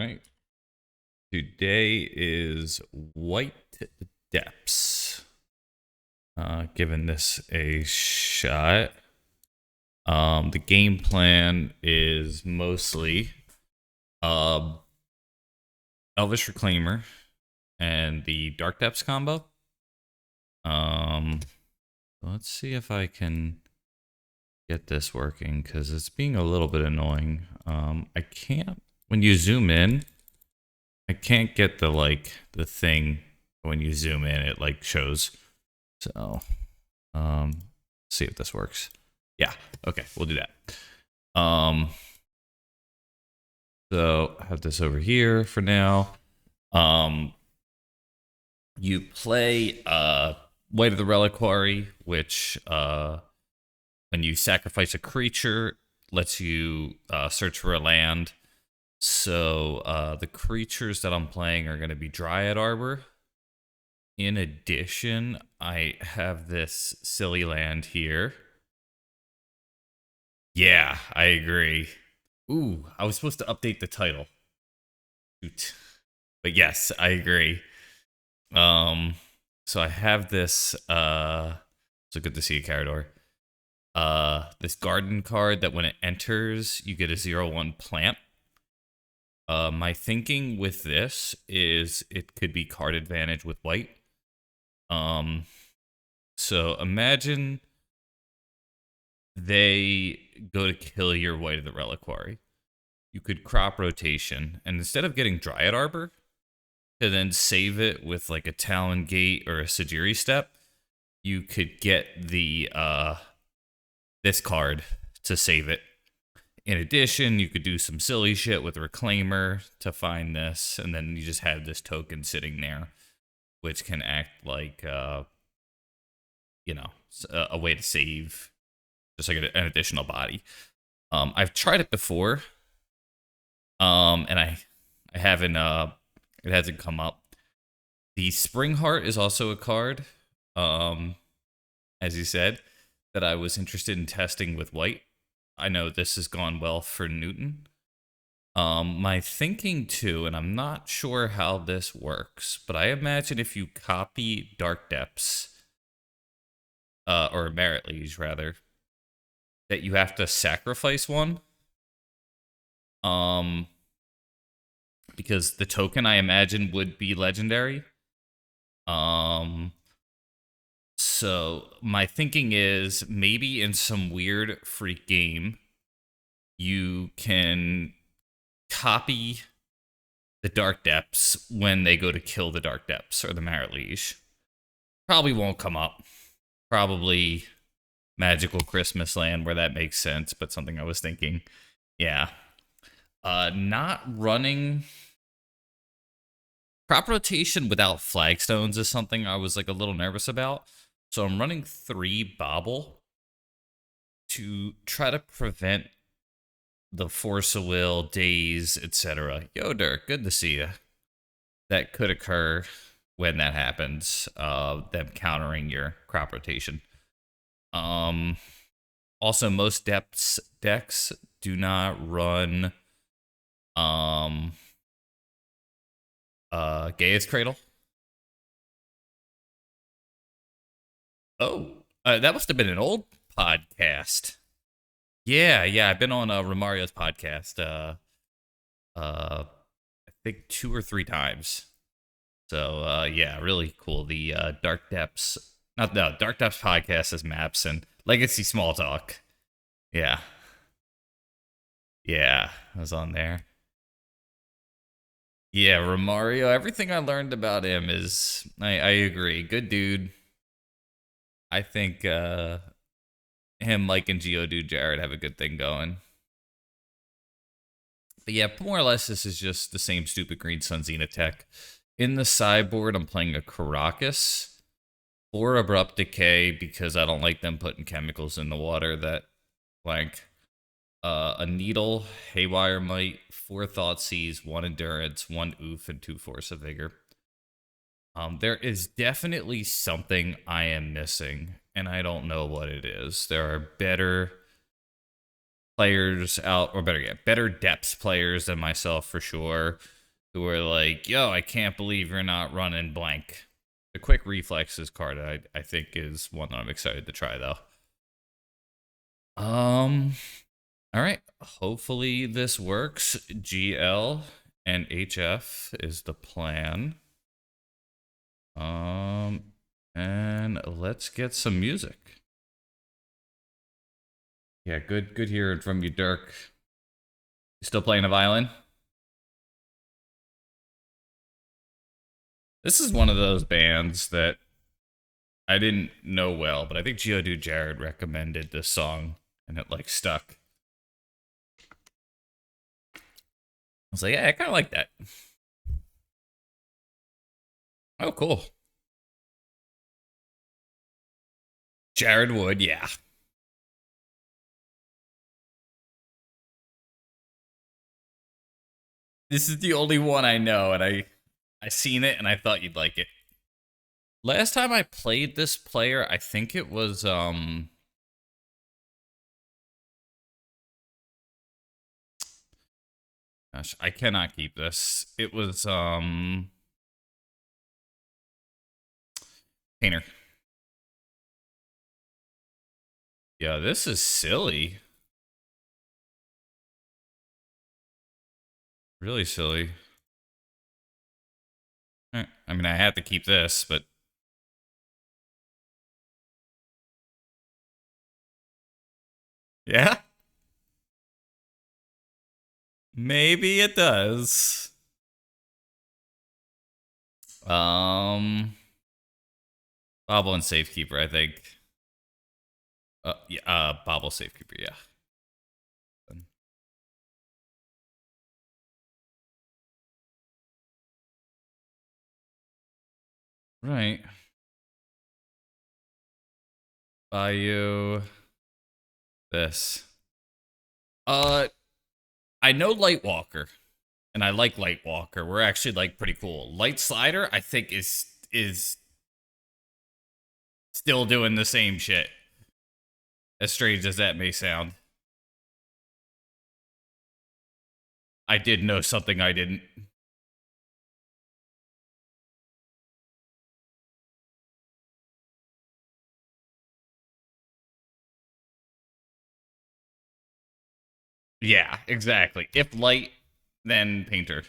right. Today is Wight Depths. Giving this a shot. The game plan is mostly Elvish Reclaimer and the Dark Depths combo. Let's see if I can get this working because it's being a little bit annoying. I can't, when you zoom in, I can't get the thing when you zoom in, it shows. So, see if this works. Yeah, okay, we'll do that. So I have this over here for now. You play Wight of the Reliquary, which when you sacrifice a creature, lets you search for a land. So the creatures that I'm playing are going to be Dryad Arbor. In addition, I have this silly land here. Yeah, I agree. Ooh, I was supposed to update the title. Shoot. But yes, I agree. So I have this, so good to see you, Carador. This garden card that when it enters, you get a 0/1 plant. My thinking with this is it could be card advantage with Wight. So imagine they go to kill your Wight of the Reliquary. You could crop rotation, and instead of getting Dryad Arbor, to then save it with like a Talon Gate or a Sajiri Step, you could get the this card to save it. In addition, you could do some silly shit with Reclaimer to find this, and then you just have this token sitting there, which can act like, you know, a way to save, just like an additional body. I've tried it before, and I haven't, it hasn't come up. The Spring Heart is also a card, as you said, that I was interested in testing with Wight. I know this has gone well for Newton. My thinking too, and I'm not sure how this works, but I imagine if you copy Dark Depths, or Merit Liege rather, that you have to sacrifice one. Because the token I imagine would be legendary. So my thinking is maybe in some weird freak game, you can copy the Dark Depths when they go to kill the Dark Depths or the Merit Liege. Probably won't come up. Probably Magical Christmas Land where that makes sense, but something I was thinking. Yeah. Not running crop rotation without flagstones is something I was like a little nervous about. So I'm running 3 Bobble to try to prevent the Force of Will, Daze, etc. Yo, Dirk, good to see you. That could occur when that happens, them countering your crop rotation. Also, most depths decks do not run Gaia's Cradle. Oh, that must have been an old podcast. Yeah, I've been on Romario's podcast. I think 2 or 3 times. So yeah, really cool. The Dark Depths, not no Dark Depths podcast is maps and Legacy Small Talk. Yeah, I was on there. Yeah, Romario. Everything I learned about him is I agree. Good dude. I think him, Mike, and Geodude Jared have a good thing going. But yeah, more or less, this is just the same stupid Green Sun Xenotech. In the sideboard, I'm playing a Karakas or Abrupt Decay because I don't like them putting chemicals in the water that blank. A Needle, Haywire Might, 4 Thoughtseize, 1 Endurance, 1 Oof, and 2 Force of Vigor. There is definitely something I am missing, and I don't know what it is. There are better players out, or better yet, better depths players than myself for sure, who are like, yo, I can't believe you're not running blank. The quick reflexes card I think is one that I'm excited to try though. All right. Hopefully this works. GL and HF is the plan. And let's get some music. Yeah, good hearing from you, Dirk. You still playing the violin? This is one of those bands that I didn't know well, but I think Geodude Jared recommended this song, and it like stuck. I was like, yeah, I kind of like that. Oh, cool. Jared Wood, yeah. This is the only one I know, and I seen it and I thought you'd like it. Last time I played this player, I think it was gosh, I cannot keep this. It was Painter. Yeah, this is silly. Really silly. I mean, I had to keep this, but yeah, maybe it does. Bobble and Safekeeper, I think. Yeah, Bobble Safekeeper, yeah. Right. Bayou. This. I know Lightwalker, and I like Lightwalker. We're actually like pretty cool. Light Slider, I think is still doing the same shit. As strange as that may sound. I did know something I didn't. Yeah, exactly. If light, then painter.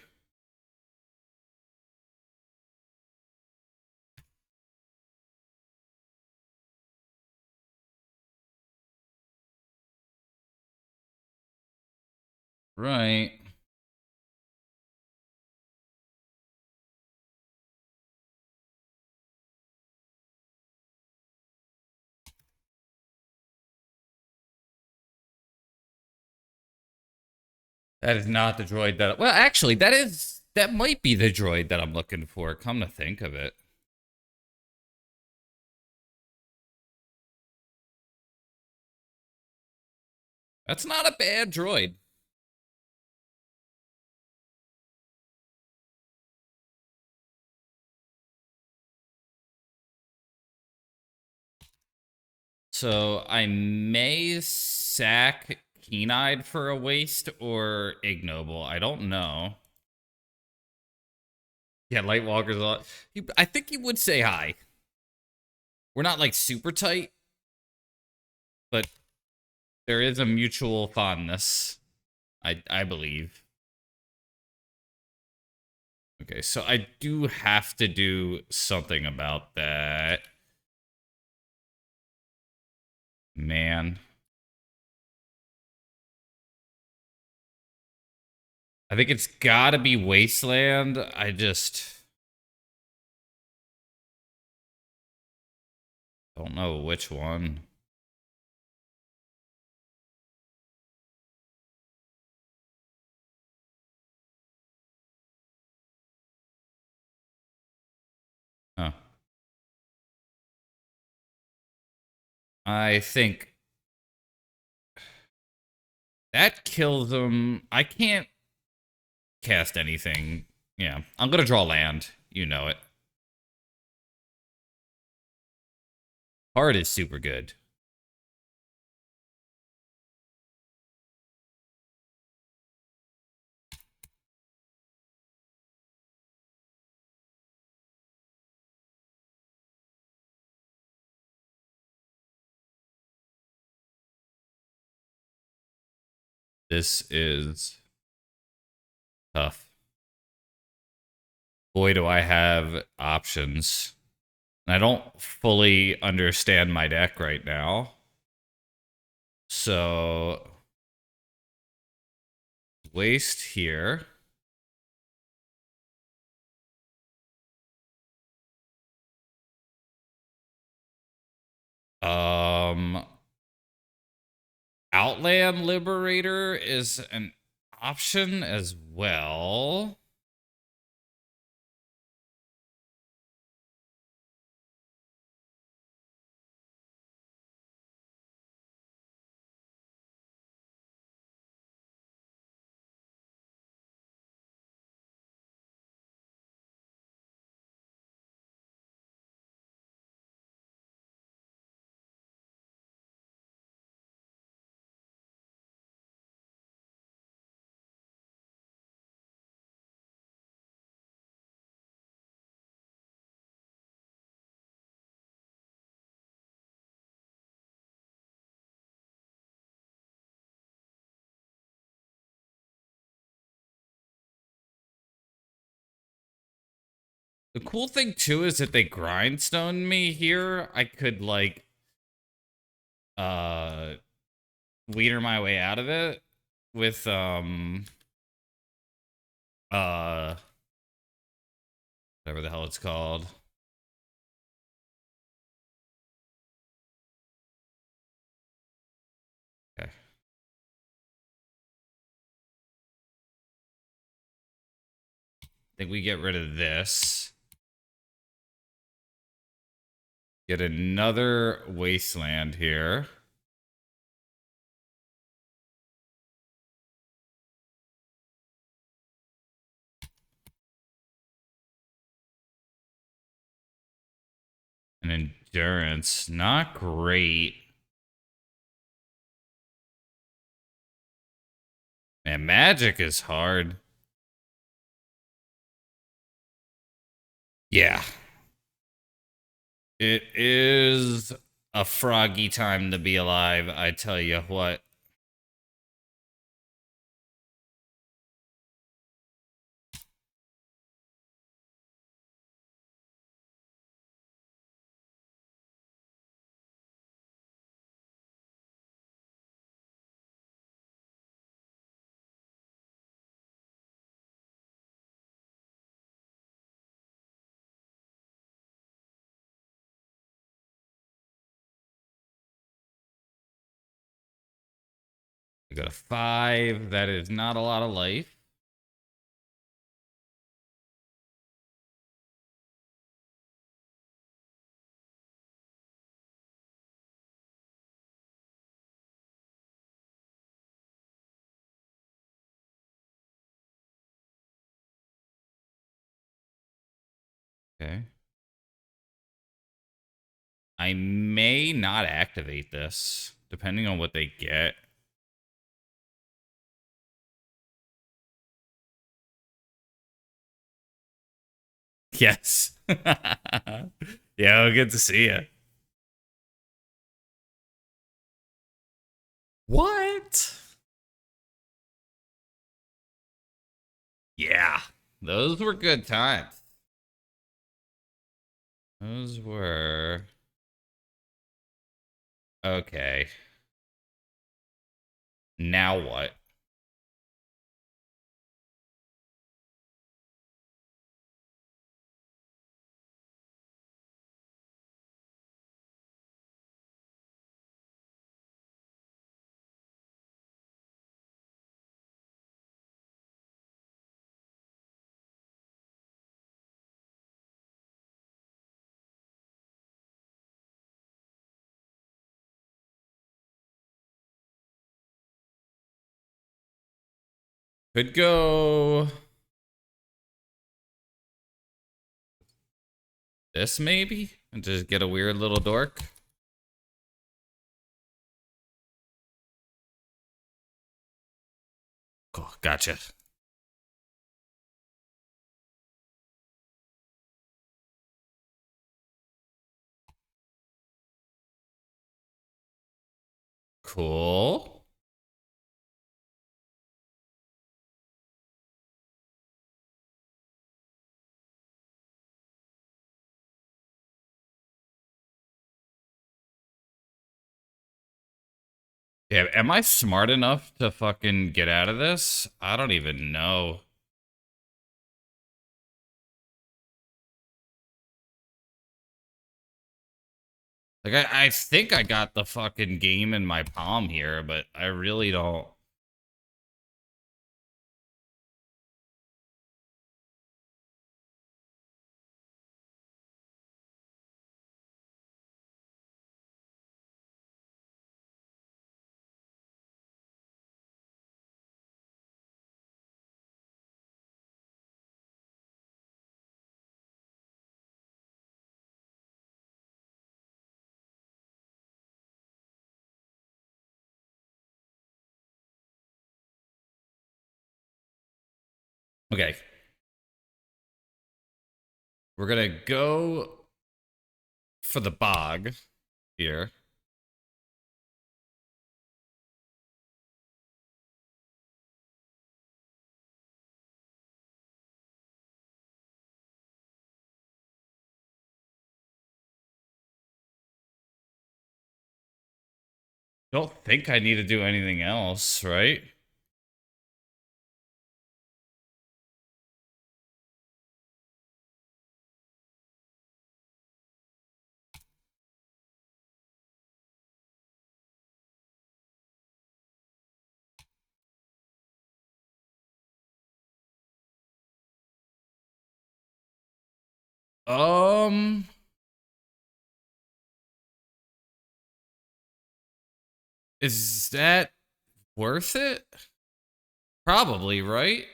Right. That is not the droid that. Well, actually, that might be the droid that I'm looking for. Come to think of it. That's not a bad droid. So I may sack Keen-Eyed for a waste or Ignoble. I don't know. Yeah, Lightwalker's a lot. I think he would say hi. We're not like super tight, but there is a mutual fondness. I believe. Okay, so I do have to do something about that. Man. I think it's gotta be Wasteland. I just don't know which one. Huh. I think that kills him. I can't cast anything. Yeah, I'm gonna draw land. You know it. Card is super good. This is tough. Boy, do I have options. I don't fully understand my deck right now. So, waste here. Outland Liberator is an option as well. The cool thing too is that they grindstone me here. I could like uh weeder my way out of it with uh whatever the hell it's called. Okay. I think we get rid of this. Get another wasteland here. An endurance. Not great. Man, magic is hard. Yeah. It is a froggy time to be alive, I tell you what. I got a 5. That is not a lot of life. Okay. I may not activate this, depending on what they get. Yes. Yeah, good to see you. What? Yeah, those were good times. Those were okay. Now what? Could go this maybe and just get a weird little dork. Cool, gotcha. Cool. Yeah, am I smart enough to fucking get out of this? I don't even know. Like, I think I got the fucking game in my palm here, but I really don't. Okay. We're gonna go for the bog here. Don't think I need to do anything else, right? Um, is that worth it? Probably, right?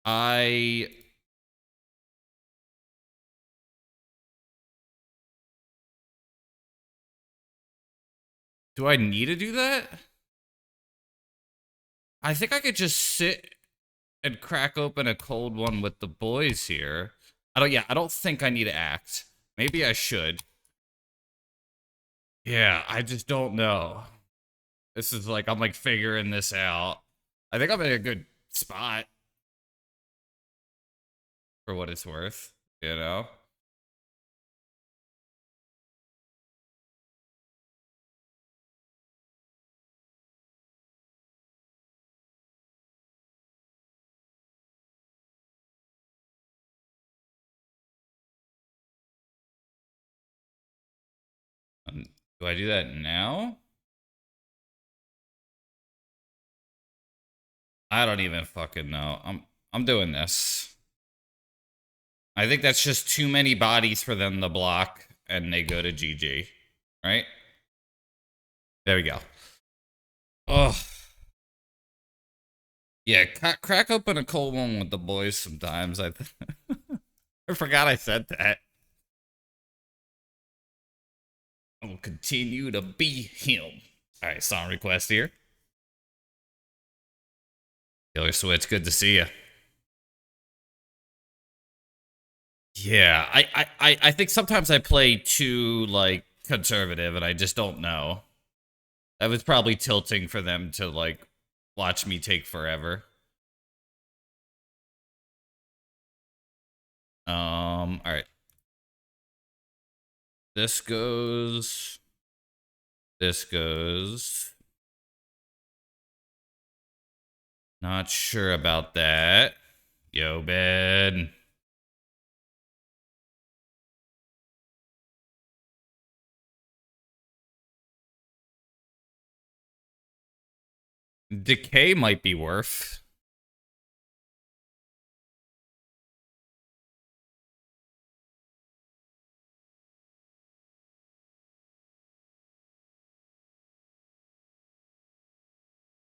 I do I need to do that? I think I could just sit and crack open a cold one with the boys here. I don't think I need to act. Maybe I should. Yeah, I just don't know. This is like I'm like figuring this out. I think I'm in a good spot for what it's worth, you know? Do I do that now? I don't even fucking know. I'm doing this. I think that's just too many bodies for them to block, and they go to GG. Right? There we go. Oh, yeah. Crack open a cold one with the boys sometimes. I forgot I said that. I will continue to be him. All right, song request here. Killer Switch, good to see you. Yeah, I think sometimes I play too like conservative, and I just don't know. I was probably tilting for them to like watch me take forever. All right. This goes. This goes. Not sure about that. Yo, Ben. Decay might be worth.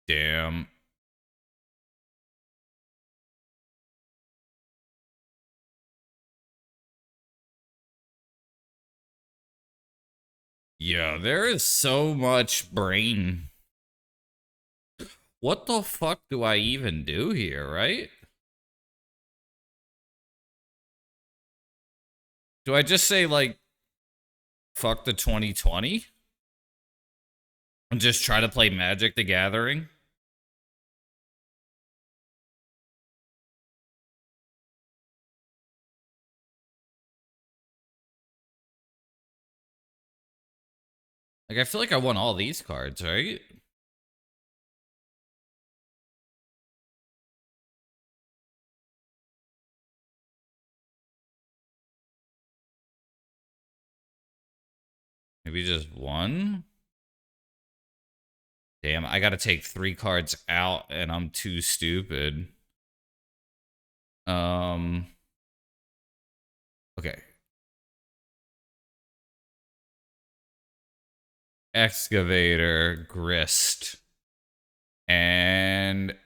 Damn. Yeah, there is so much brain. What the fuck do I even do here, right? Do I just say, like, fuck the 2020? And just try to play Magic the Gathering? Like, I feel like I won all these cards, right? Maybe just one? Damn, I gotta take 3 cards out, and I'm too stupid. Okay. Excavator, Grist, and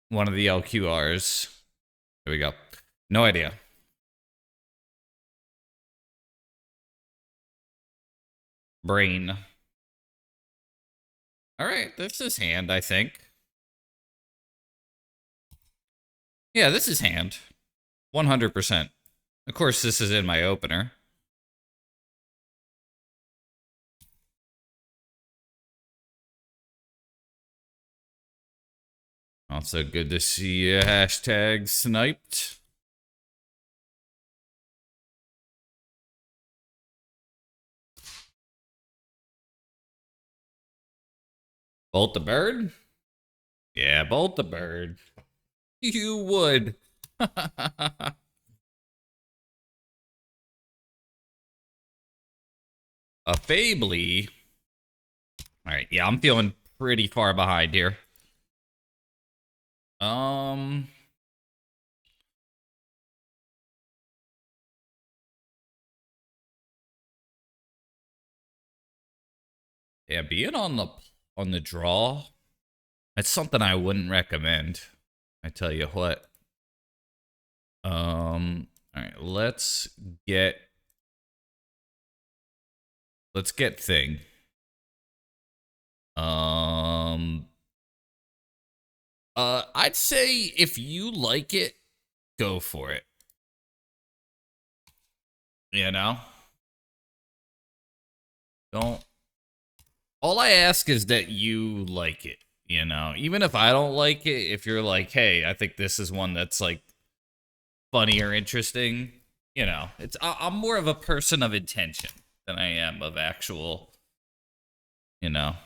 one of the LQRs. There we go. No idea. Brain. All right, this is hand, I think. Yeah, this is hand. 100%. Of course, this is in my opener. Also good to see you hashtag sniped. Bolt the bird? Yeah, bolt the bird. You would. A Fably. All right, yeah, I'm feeling pretty far behind here. Yeah, being on the draw, it's something I wouldn't recommend. I tell you what. All right, get let's get thing. I'd say if you like it, go for it. You know? Don't. All I ask is that you like it, you know? Even if I don't like it, if you're like, hey, I think this is one that's like funny or interesting, you know, I'm more of a person of intention than I am of actual, you know.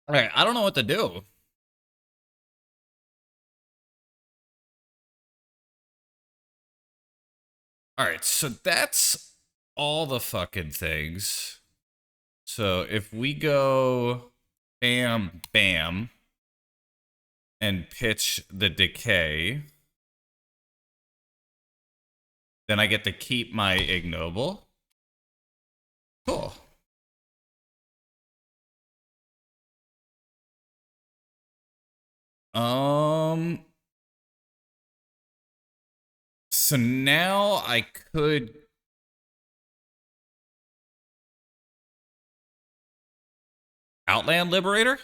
All right, I don't know what to do. All right, so that's all the fucking things. So if we go bam, bam, and pitch the decay, then I get to keep my ignoble. Cool. So now I could Outland Liberator?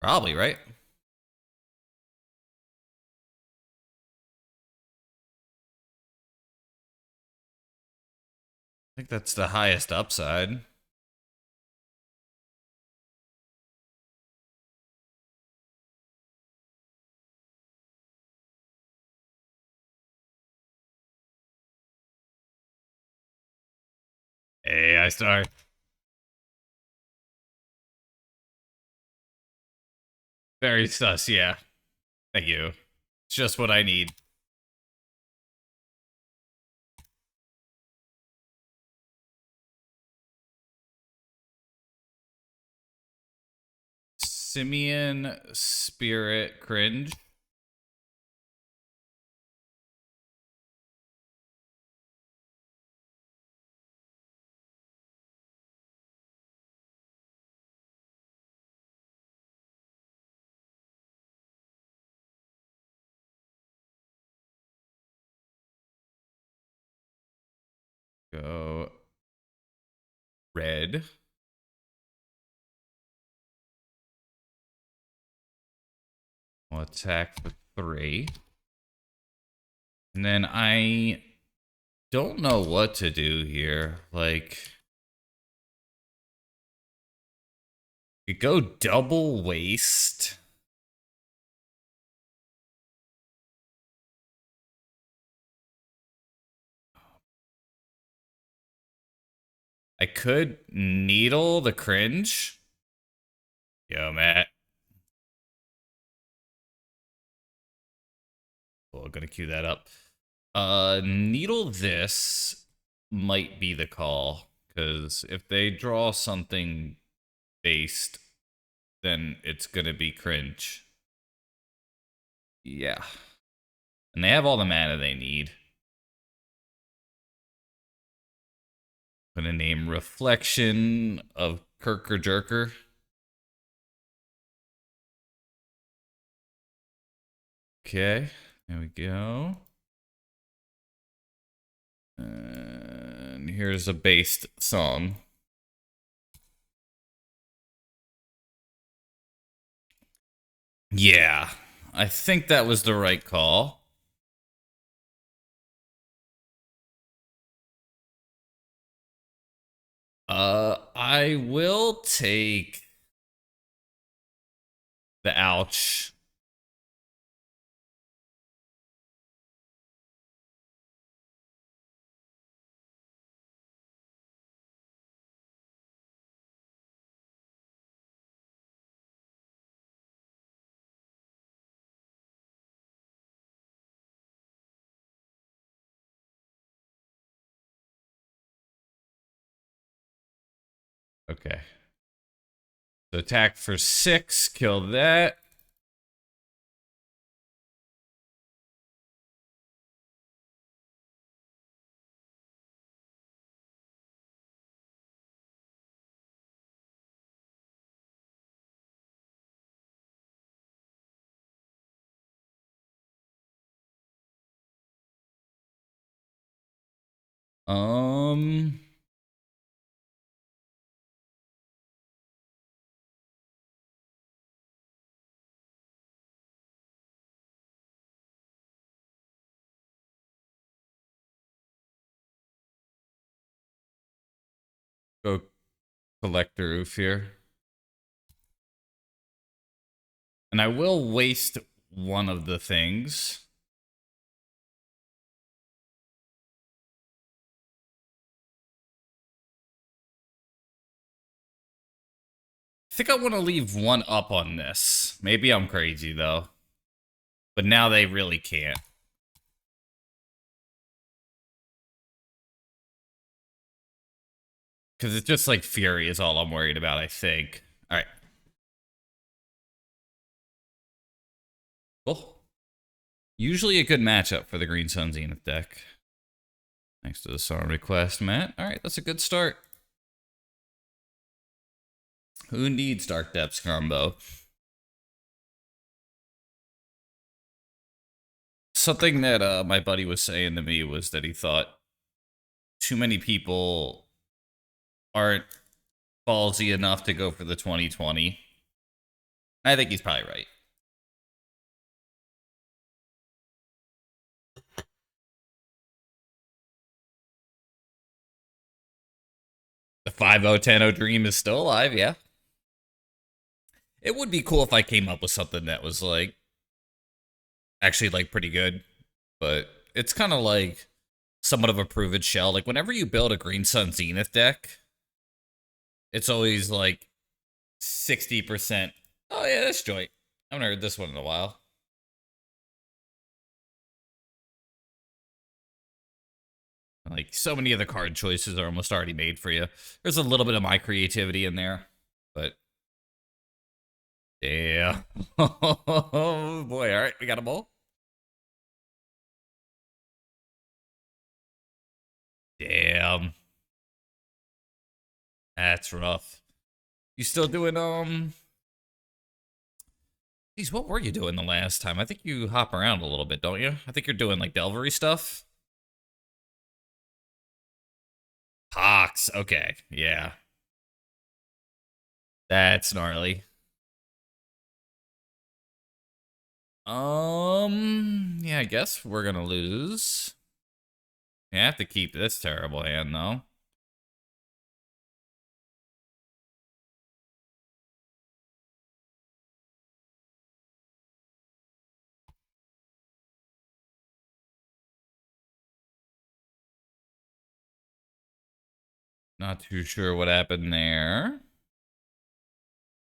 Probably, right? I think that's the highest upside. Hey, I start. Very sus, yeah. Thank you. It's just what I need. Simian Spirit Cringe. red. We'll attack for 3. And then I don't know what to do here. Like, you go double waste. I could needle the cringe. Yo, Matt. Well, I'm gonna queue that up. Needle this might be the call, because if they draw something based, then it's gonna be cringe. Yeah. And they have all the mana they need. I'm gonna name Reflection of Kirker Jerker. Okay, there we go. And here's a based song. Yeah, I think that was the right call. I will take the ouch. Okay. So attack for 6, kill that. Go Collector Oof here. And I will waste one of the things. I think I want to leave one up on this. Maybe I'm crazy, though. But now they really can't. Because it's just like Fury is all I'm worried about, I think. All right. Cool. Usually a good matchup for the Green Sun Zenith deck. Thanks to the song request, Matt. All right, that's a good start. Who needs Dark Depths combo? Something that my buddy was saying to me was that he thought too many people aren't ballsy enough to go for the 2020. I think he's probably right. The 5-0-10-0 dream is still alive, yeah. It would be cool if I came up with something that was like actually like pretty good, but it's kind of like somewhat of a proven shell. Like whenever you build a Green Sun Zenith deck, it's always like 60%. Oh yeah, this joint. I haven't heard this one in a while. Like so many of the card choices are almost already made for you. There's a little bit of my creativity in there, but yeah. Oh boy, all right, we got them all. Damn. That's rough. You still doing Geez, what were you doing the last time? I think you hop around a little bit, don't you? I think you're doing like Delvery stuff. Pox, okay, yeah. That's gnarly. Yeah, I guess we're gonna lose. You have to keep this terrible hand, though. Not too sure what happened there.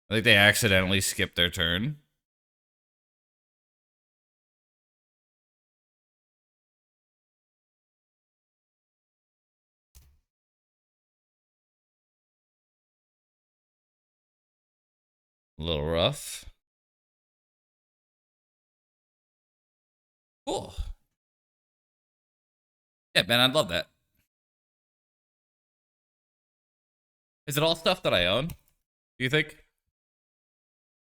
I think they accidentally skipped their turn. A little rough. Cool. Yeah, man, I'd love that. Is it all stuff that I own? Do you think?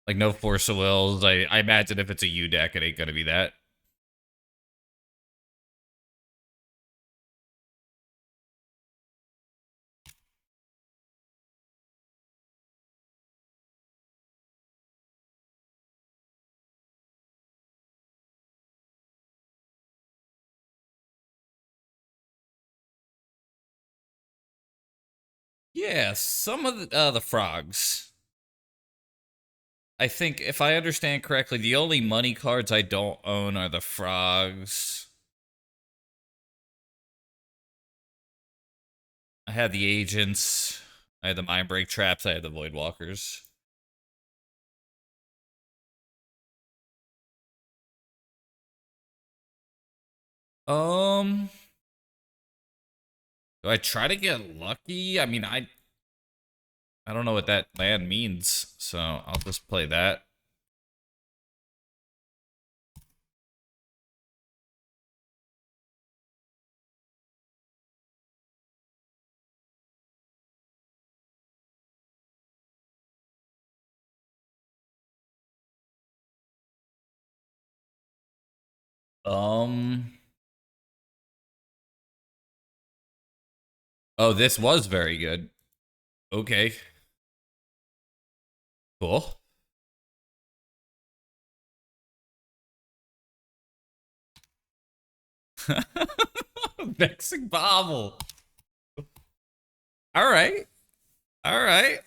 Like no Force of Wills. I imagine if it's a U deck, it ain't gonna be that. Yeah, some of the frogs. I think if I understand correctly, the only money cards I don't own are the frogs. I had the agents. I had the mind break traps. I had the void walkers. Um, do I try to get lucky? I mean, I don't know what that land means, so I'll just play that. Um, oh, this was very good. Okay, cool. Vexing Bobble. All right. All right.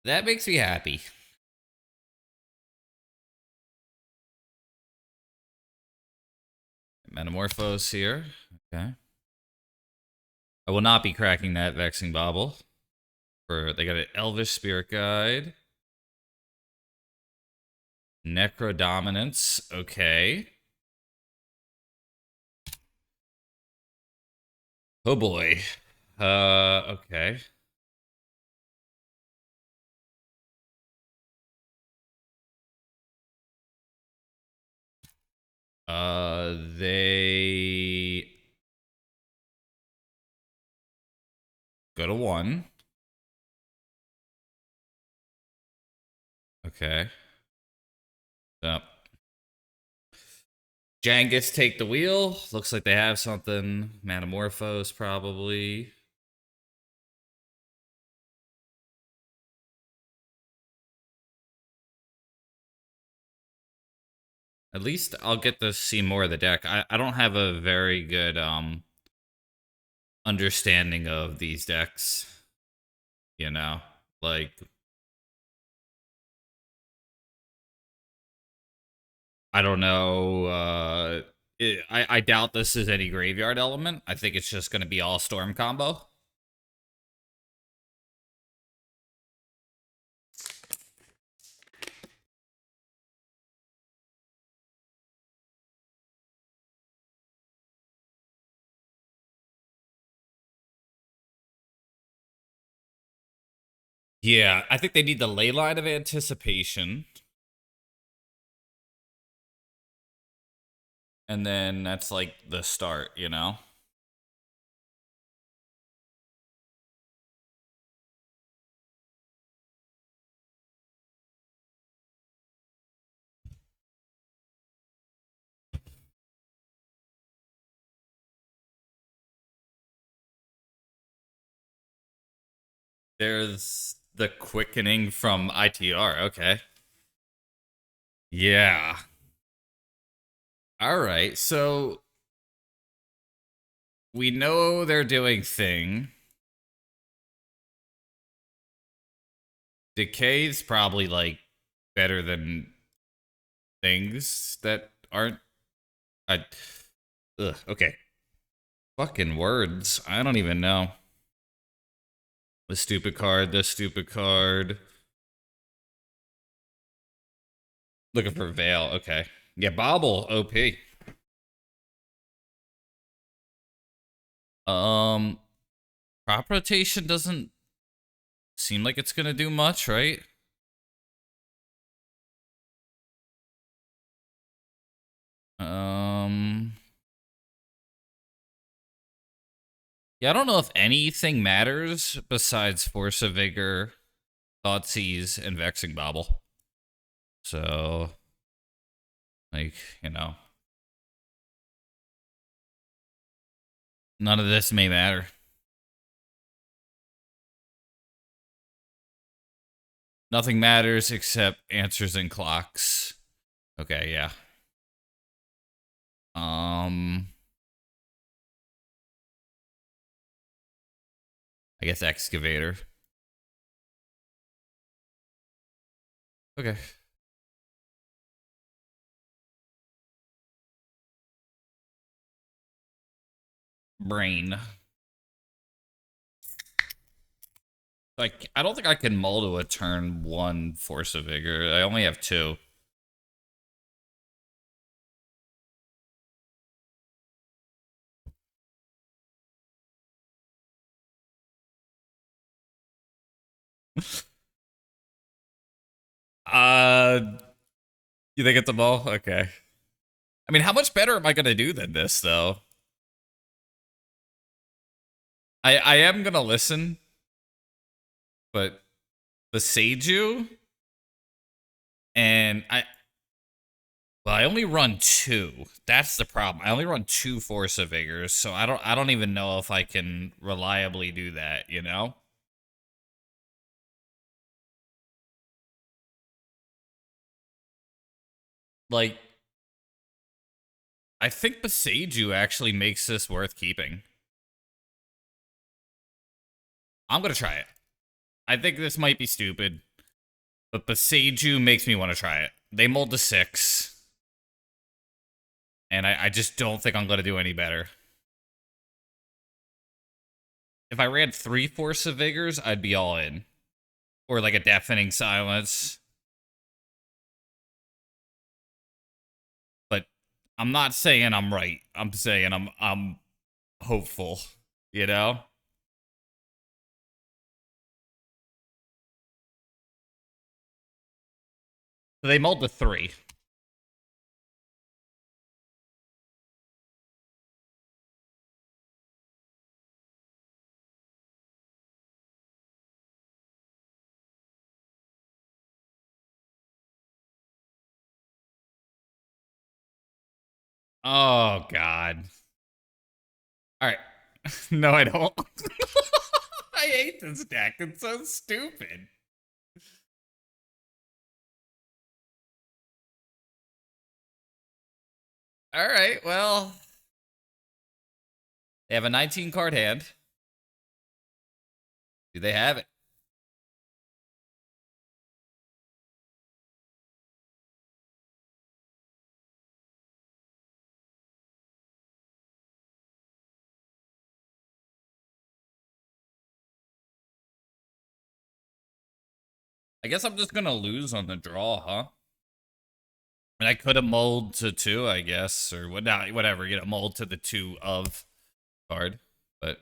That makes me happy. Metamorphose here. Okay. I will not be cracking that Vexing Bobble. They got an Elvish Spirit Guide. Necro Dominance. Okay. Oh boy. Okay. They go to 1. Okay. Yep. Jangus take the wheel. Looks like they have something. Metamorphose, probably. At least I'll get to see more of the deck. I don't have a very good understanding of these decks. You know? Like, I don't know. I doubt this is any graveyard element. I think it's just going to be all storm combo. Yeah, I think they need the ley line of anticipation. And then that's like the start, you know? There's the quickening from ITR. Okay. Yeah. All right. So we know they're doing thing. Decay's probably like better than things that aren't. I. Ugh. Okay. Fucking words. I don't even know. The stupid card. The stupid card. Looking for Veil. Okay. Yeah. Bobble. OP. Um. Crop rotation doesn't seem like it's gonna do much, right? Um. Yeah, I don't know if anything matters besides Force of Vigor, Thoughtseize, and Vexing Bobble. So, like, you know, none of this may matter. Nothing matters except answers and clocks. Okay, yeah. I guess Excavator. Okay. Brain. Like, I don't think I can mull to a turn one Force of Vigor. I only have two. uh, you think it's a mull? Okay. I mean, how much better am I gonna do than this, though? I am gonna listen, but the Seiju and I only run two. That's the problem. I only run two Force of Vigors, so I don't even know if I can reliably do that, you know? Like, I think Beseiju actually makes this worth keeping. I'm gonna try it. I think this might be stupid, but Beseiju makes me want to try it. They mold to 6, and I just don't think I'm gonna do any better. If I ran 3 Force of Vigors, I'd be all in. Or like a Deafening Silence. But I'm not saying I'm right. I'm saying I'm hopeful, you know? So they mulled to 3. Oh god. Alright. No, I don't. I hate this deck. It's so stupid. Alright, well. They have a 19 card hand. Do they have it? I guess I'm just gonna lose on the draw, huh? I mean, I could have mulled to 2, I guess, or whatever. You know, mulled to the 2 of card, but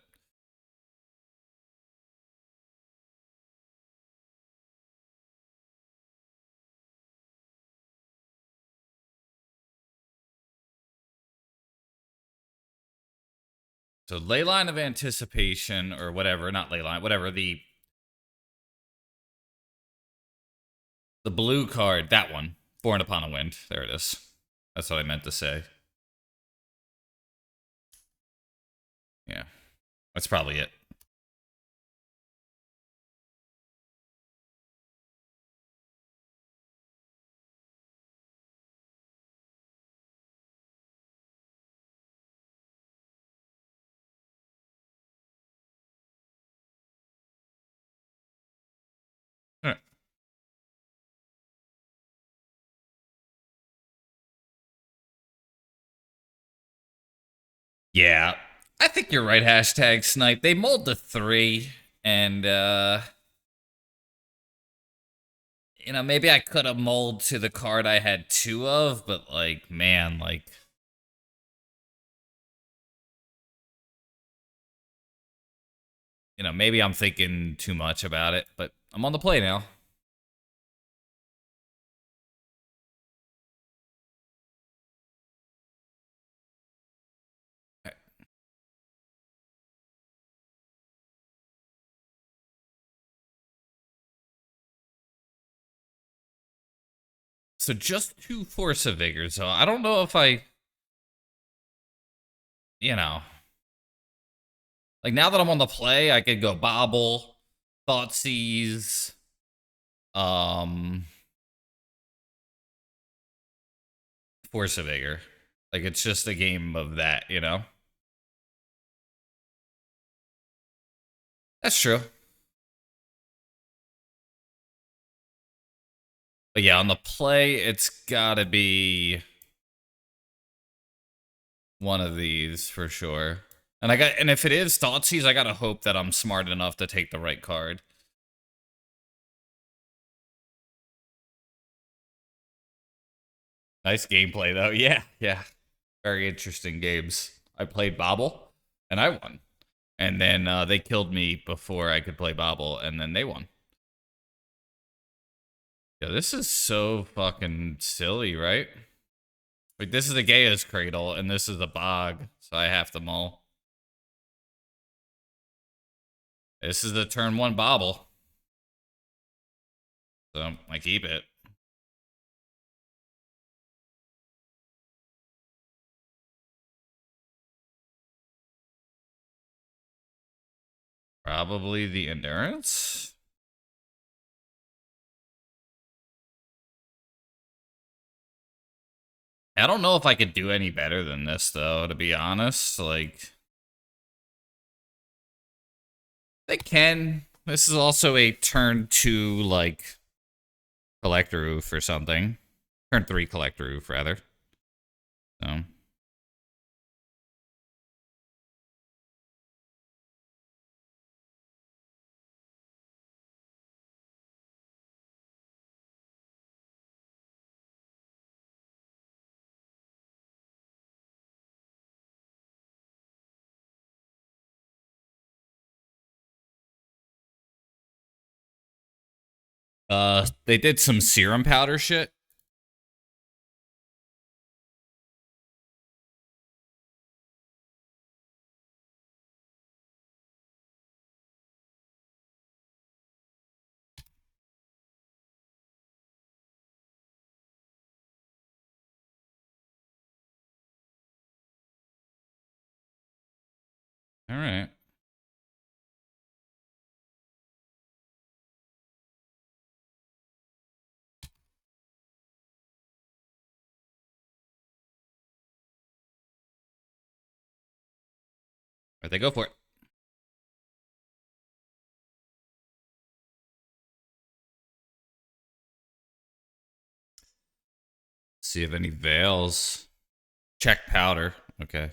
so Leyline of Anticipation or whatever, not Leyline, whatever the blue card, that one, Born Upon a Wind. There it is. That's what I meant to say. Yeah, that's probably it. Yeah, I think you're right. Hashtag snipe. They mulled to 3, and maybe I could have mulled to the card I had 2 of, but like, man, like, maybe I'm thinking too much about it. But I'm on the play now. So just 2 Force of Vigor. So I don't know if you know, like now that I'm on the play, I could go Bobble, Thoughtseize, um, Force of Vigor. Like it's just a game of that. That's true. But yeah, on the play, it's gotta be one of these for sure. And if it is Thoughtseize, I gotta hope that I'm smart enough to take the right card. Nice gameplay though. Yeah, yeah. Very interesting games. I played Bobble and I won. And then they killed me before I could play Bobble, and then they won. Yeah, this is so fucking silly, right? Like this is a Gaia's Cradle, and this is a Bog, so I have to mull. This is the turn 1 Bobble. So I keep it. Probably the Endurance. I don't know if I could do any better than this, though, to be honest. Like, they can. This is also a turn 2, like, Collector Roof or something. Turn 3 Collector Roof, rather. So. They did some serum powder shit. All right. Right, they go for it. See if any veils. Check powder. Okay.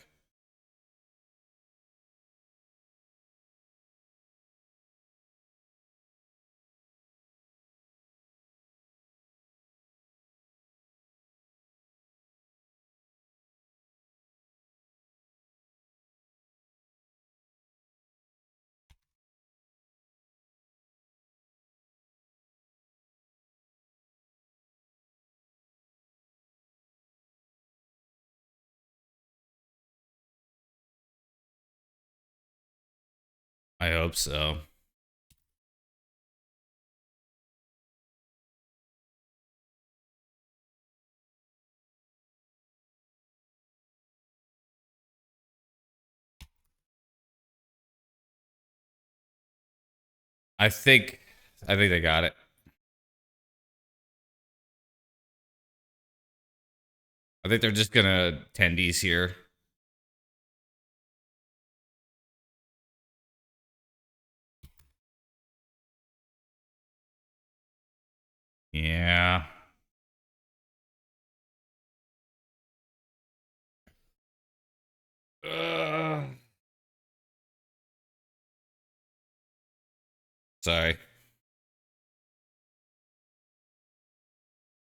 I hope so. I think they got it. I think they're just gonna tendies here. Yeah. Sorry.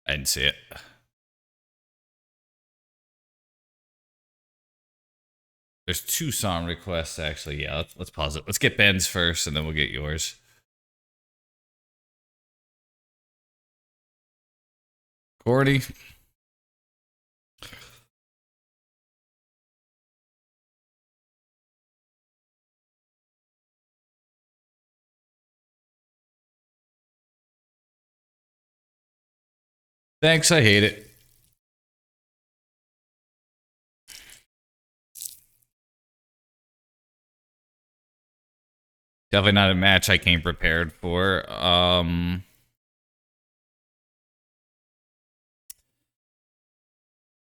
I didn't see it. There's 2 song requests, actually. Yeah, let's pause it. Let's get Ben's first, and then we'll get yours. Cordy. Thanks, I hate it. Definitely not a match I came prepared for.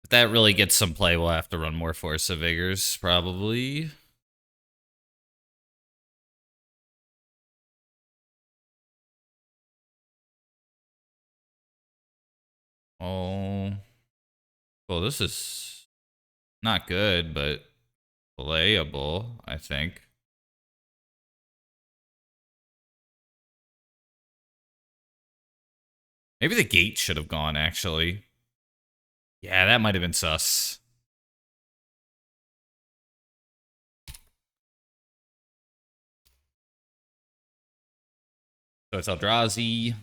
If that really gets some play, we'll have to run more Force of Vigors, probably. Oh. Well, this is not good, but playable, I think. Maybe the gate should have gone, actually. Yeah, that might have been sus. So it's Eldrazi.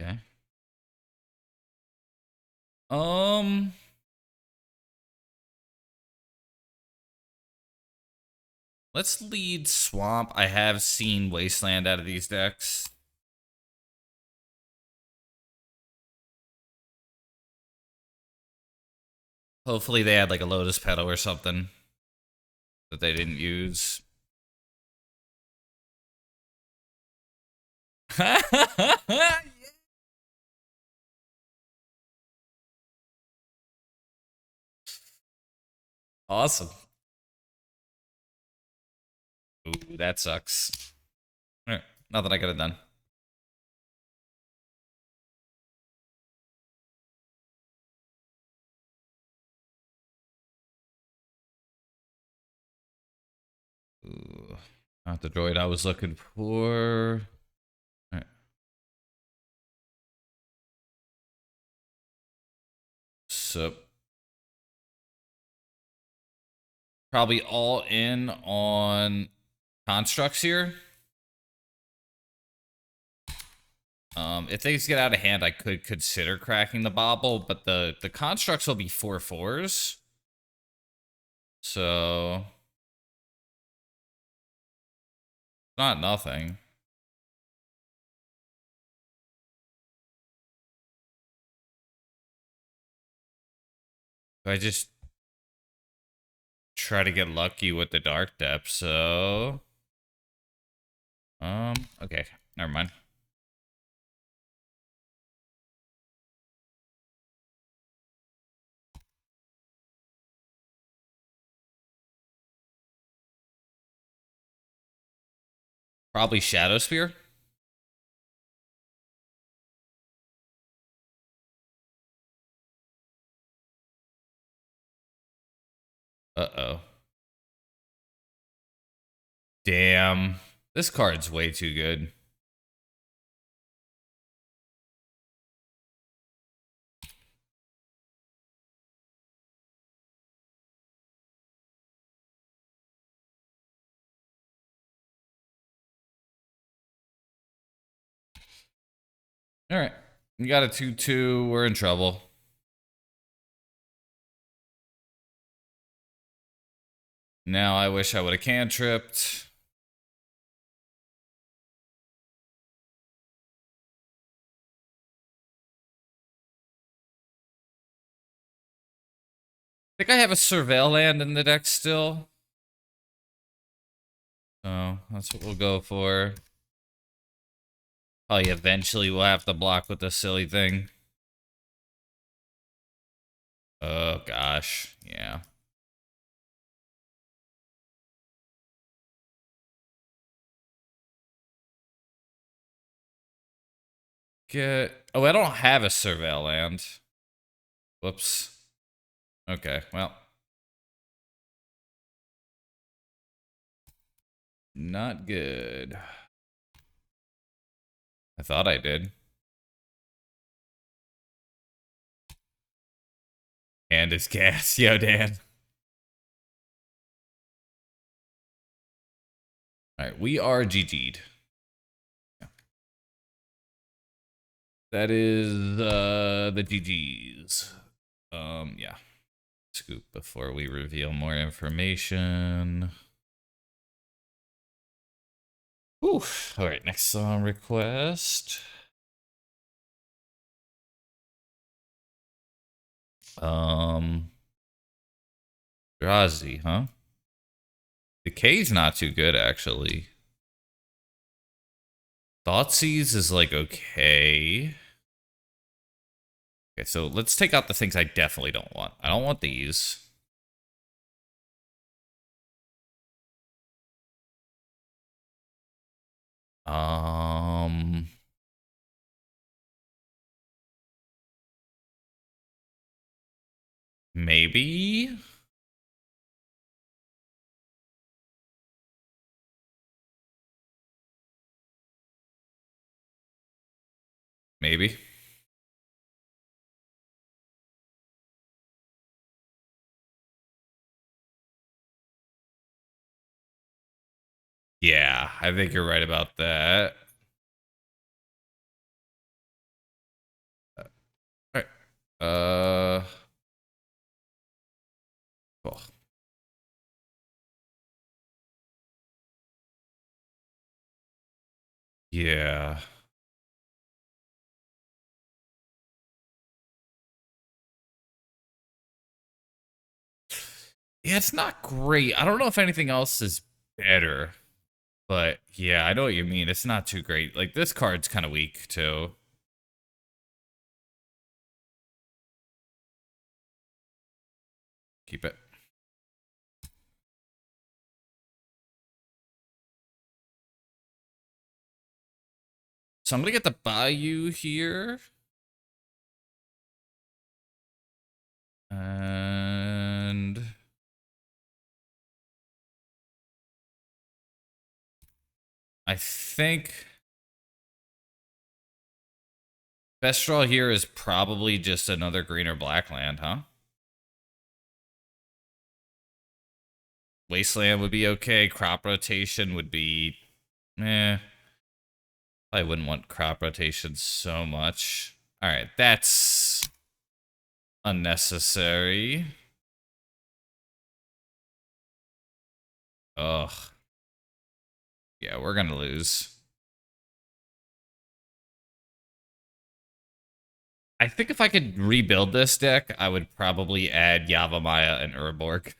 Okay. Let's lead Swamp. I have seen Wasteland out of these decks. Hopefully they had like a Lotus Petal or something that they didn't use. Awesome. Ooh, that sucks. All right, nothing I could have done. Ooh, not the droid I was looking for. All right. So probably all in on constructs here. If things get out of hand, I could consider cracking the bobble, but the constructs will be 4/4s. So not nothing. I just try to get lucky with the dark depth, so okay, never mind. Probably Shadow Spear. Uh-oh. Damn. This card's way too good. All right. You got a 2/2. We're in trouble. Now I wish I would have cantripped. I think I have a Surveil land in the deck still. So that's what we'll go for. Probably eventually we'll have to block with this silly thing. Oh gosh, yeah. get... Oh, I don't have a Surveil land. Whoops. Okay, well. Not good. I thought I did. And it's gas. Yo, Dan. Alright, we are GG'd. That is the GG's. Yeah. Scoop before we reveal more information. Oof. Alright, next song request. Eldrazi, huh? Decay's not too good, actually. Thoughtseize is like okay. Okay, so let's take out the things I definitely don't want. I don't want these. Maybe. Maybe. Yeah, I think you're right about that. All right. Cool. Yeah. Yeah, it's not great. I don't know if anything else is better. But yeah, I know what you mean. It's not too great. Like this card's kind of weak too. Keep it. So I'm gonna get the Bayou here. And I think best draw here is probably just another green or black land, huh? Wasteland would be okay. Crop rotation would be I wouldn't want crop rotation so much. Alright, that's unnecessary. Ugh. Yeah, we're gonna lose. I think if I could rebuild this deck, I would probably add Yavimaya and Urborg.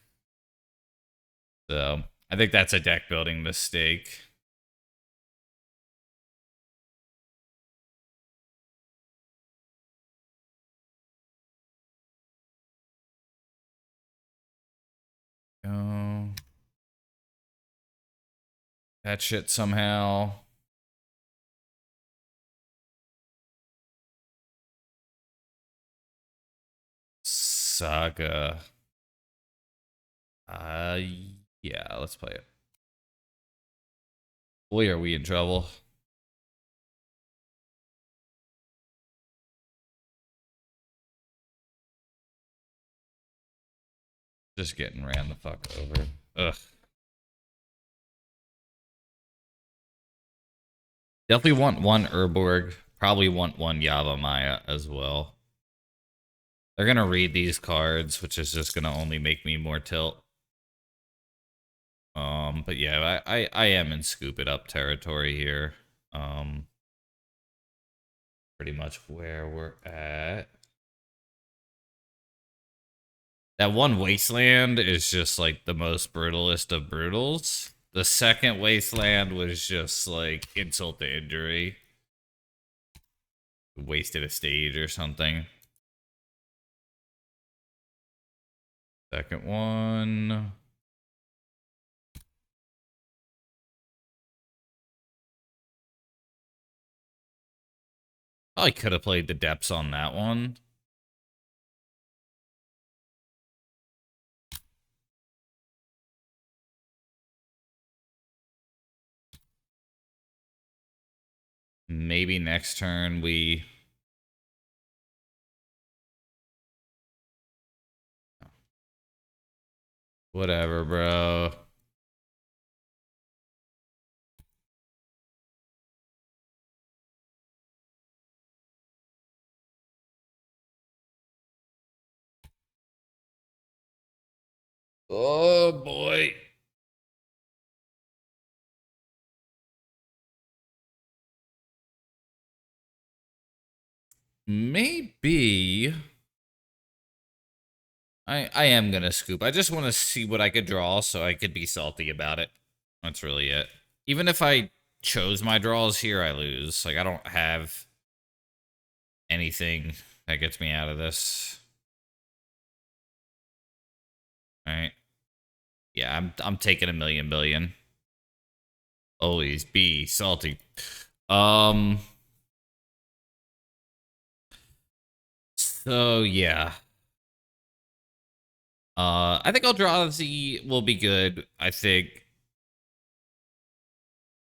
So, I think that's a deck building mistake. Oh. That shit somehow. Saga. Yeah, let's play it. Boy, are we in trouble. Just getting ran the fuck over. Ugh. Definitely want one Urborg. Probably want one Yavimaya as well. They're gonna read these cards, which is just gonna only make me more tilt. But yeah, I am in scoop it up territory here. Pretty much where we're at. That one Wasteland is just like the most brutalist of brutals. The second Wasteland was just like insult to injury. Wasted a stage or something. Second one. I could have played the depths on that one. Maybe next turn we... Whatever, bro. Oh, boy. Maybe... I am gonna scoop. I just want to see what I could draw so I could be salty about it. That's really it. Even if I chose my draws here, I lose. Like, I don't have anything that gets me out of this. All right. Yeah, I'm taking a million billion. Always be salty. So yeah. I think Eldrazi will be good. I think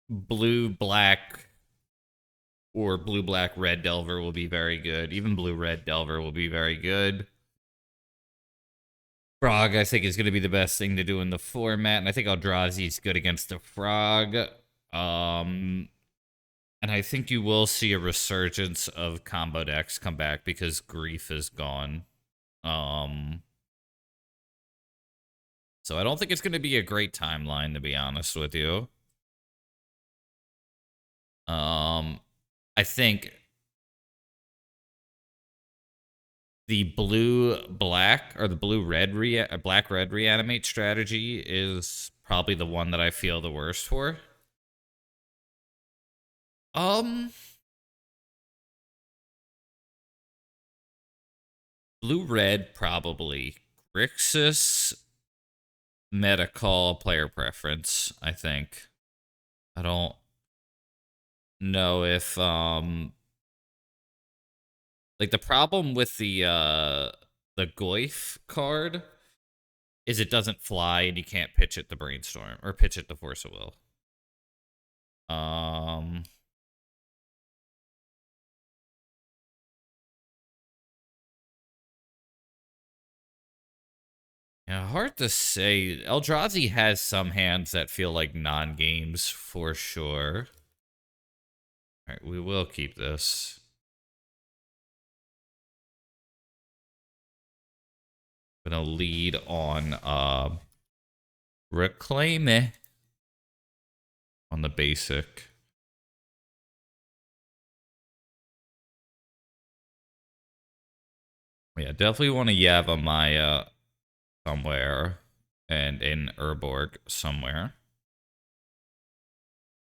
blue black or blue black red Delver will be very good. Even blue red Delver will be very good. Frog, I think, is going to be the best thing to do in the format, and I think Eldrazi is good against the Frog. And I think you will see a resurgence of combo decks come back because Grief is gone. So I don't think it's going to be a great timeline, to be honest with you. I think the blue black or the blue red black red reanimate strategy is probably the one that I feel the worst for. Blue red probably. Grixis meta call player preference, I think. I don't know if like the problem with the Goif card is it doesn't fly and you can't pitch it to Brainstorm or pitch it to Force of Will. Yeah, hard to say. Eldrazi has some hands that feel like non-games for sure. All right, we will keep this. Gonna lead on Reclaim It on the basic. Yeah, definitely want to Yava Maya somewhere and in Urborg somewhere.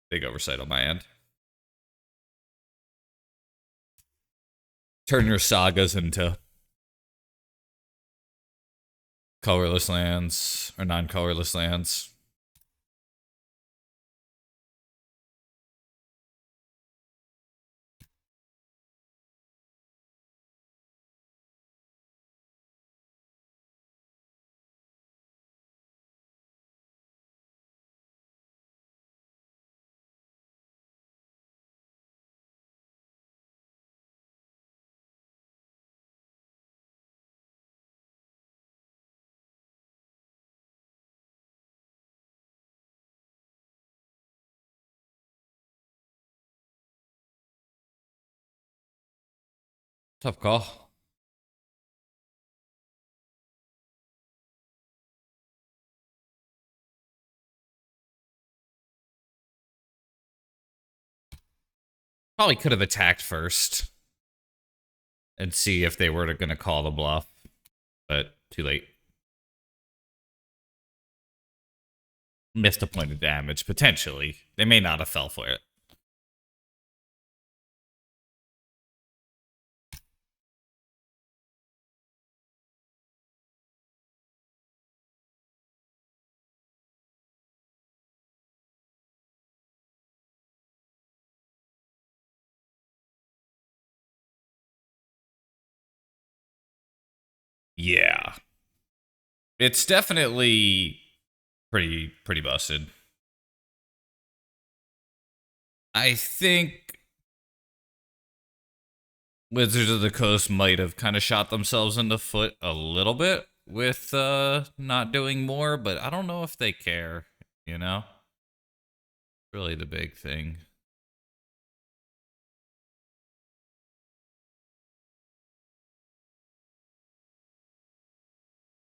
Big oversight on my end. Turn your sagas into colorless lands or non-colorless lands. Tough call. Probably could have attacked first and see if they were going to call the bluff, but too late. Missed a point of damage, potentially. They may not have fell for it. Yeah. It's definitely pretty busted. I think Wizards of the Coast might have kind of shot themselves in the foot a little bit with not doing more, but I don't know if they care, you know? Really the big thing.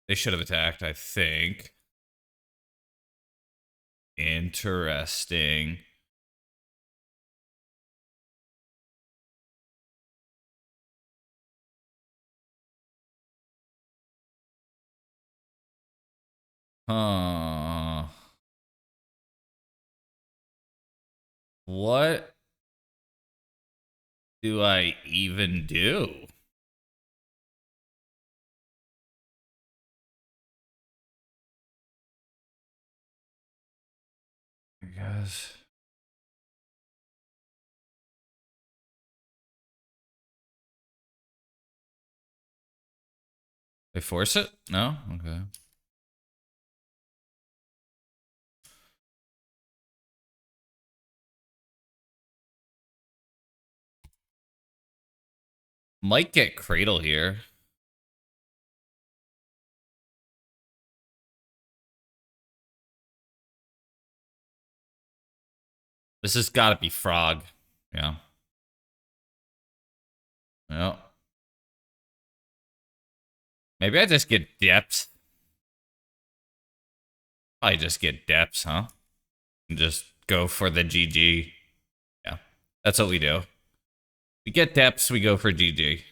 They should have attacked, I think. Interesting. Huh. What do I even do? I guess. They force it? No? Okay. Might get Cradle here. This has got to be Frog. Yeah. Yeah. Maybe I just get Depths. I just get Depths, huh? And just go for the GG. Yeah. That's what we do. We get Depths, we go for GG.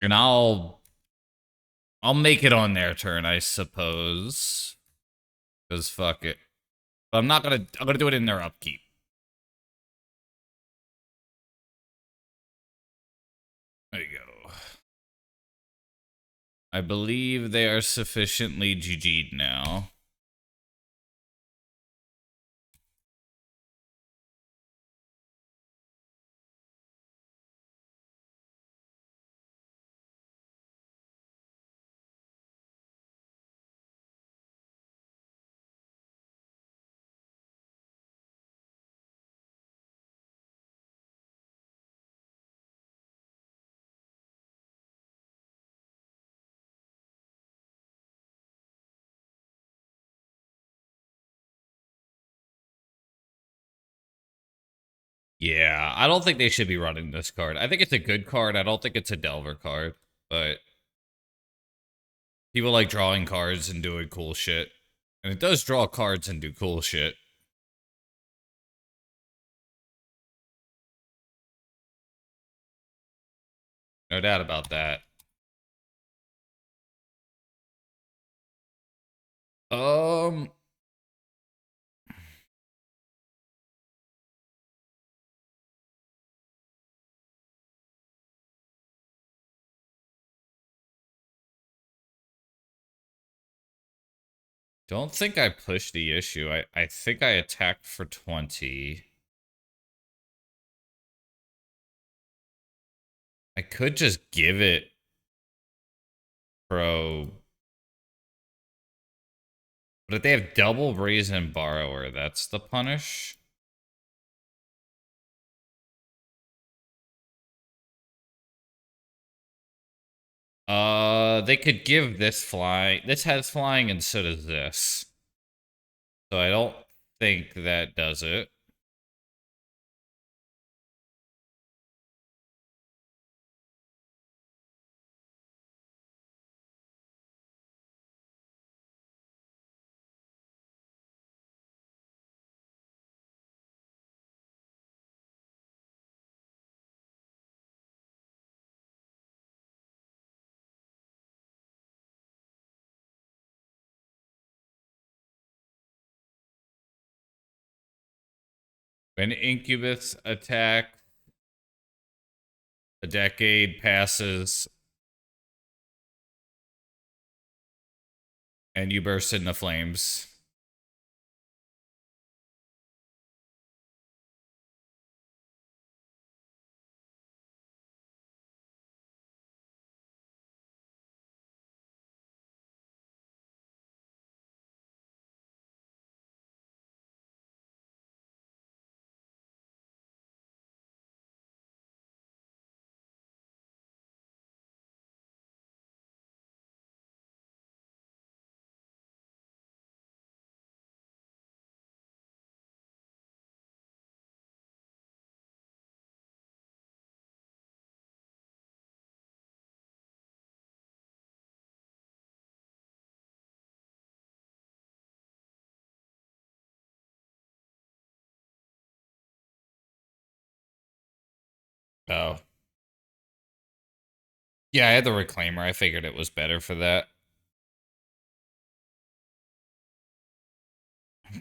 And I'll make it on their turn, I suppose. Because fuck it. But I'm gonna do it in their upkeep. There you go. I believe they are sufficiently GG'd now. Yeah, I don't think they should be running this card. I think it's a good card. I don't think it's a Delver card, but people like drawing cards and doing cool shit. And it does draw cards and do cool shit. No doubt about that. Um, don't think I pushed the issue. I think I attacked for 20. I could just give it pro. But if they have double raise and borrower, that's the punish. They could give this fly. This has flying and so does this. So I don't think that does it. When Incubus attacks, a decade passes, and you burst into flames. Oh. Yeah, I had the Reclaimer. I figured it was better for that.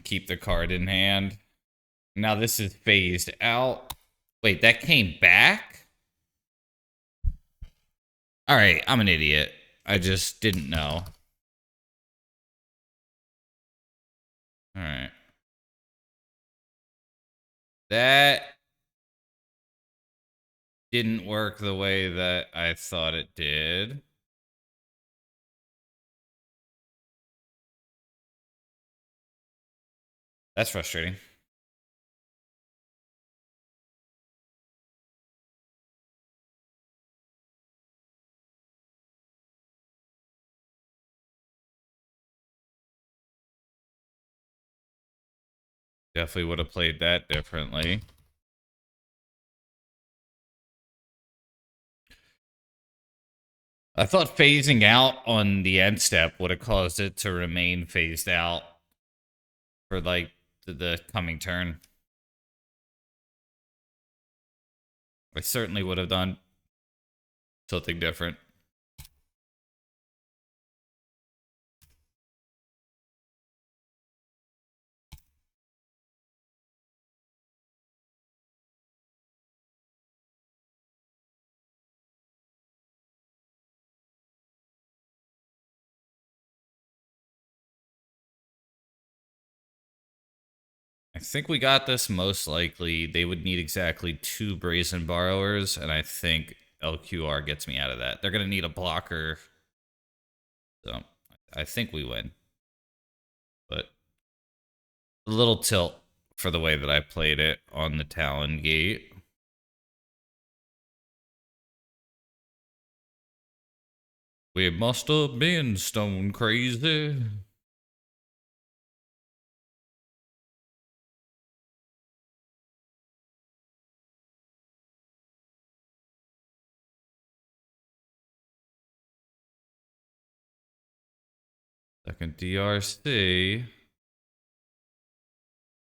Keep the card in hand. Now this is phased out. Wait, that came back? Alright, I'm an idiot. I just didn't know. Alright. That didn't work the way that I thought it did. That's frustrating. Definitely would have played that differently. I thought phasing out on the end step would have caused it to remain phased out for like the coming turn. I certainly would have done something different. I think we got this most likely. They would need exactly 2 Brazen Borrowers, and I think LQR gets me out of that. They're going to need a blocker. So I think we win. But a little tilt for the way that I played it on the Talon Gate. We must have been stone crazy. Second DRC.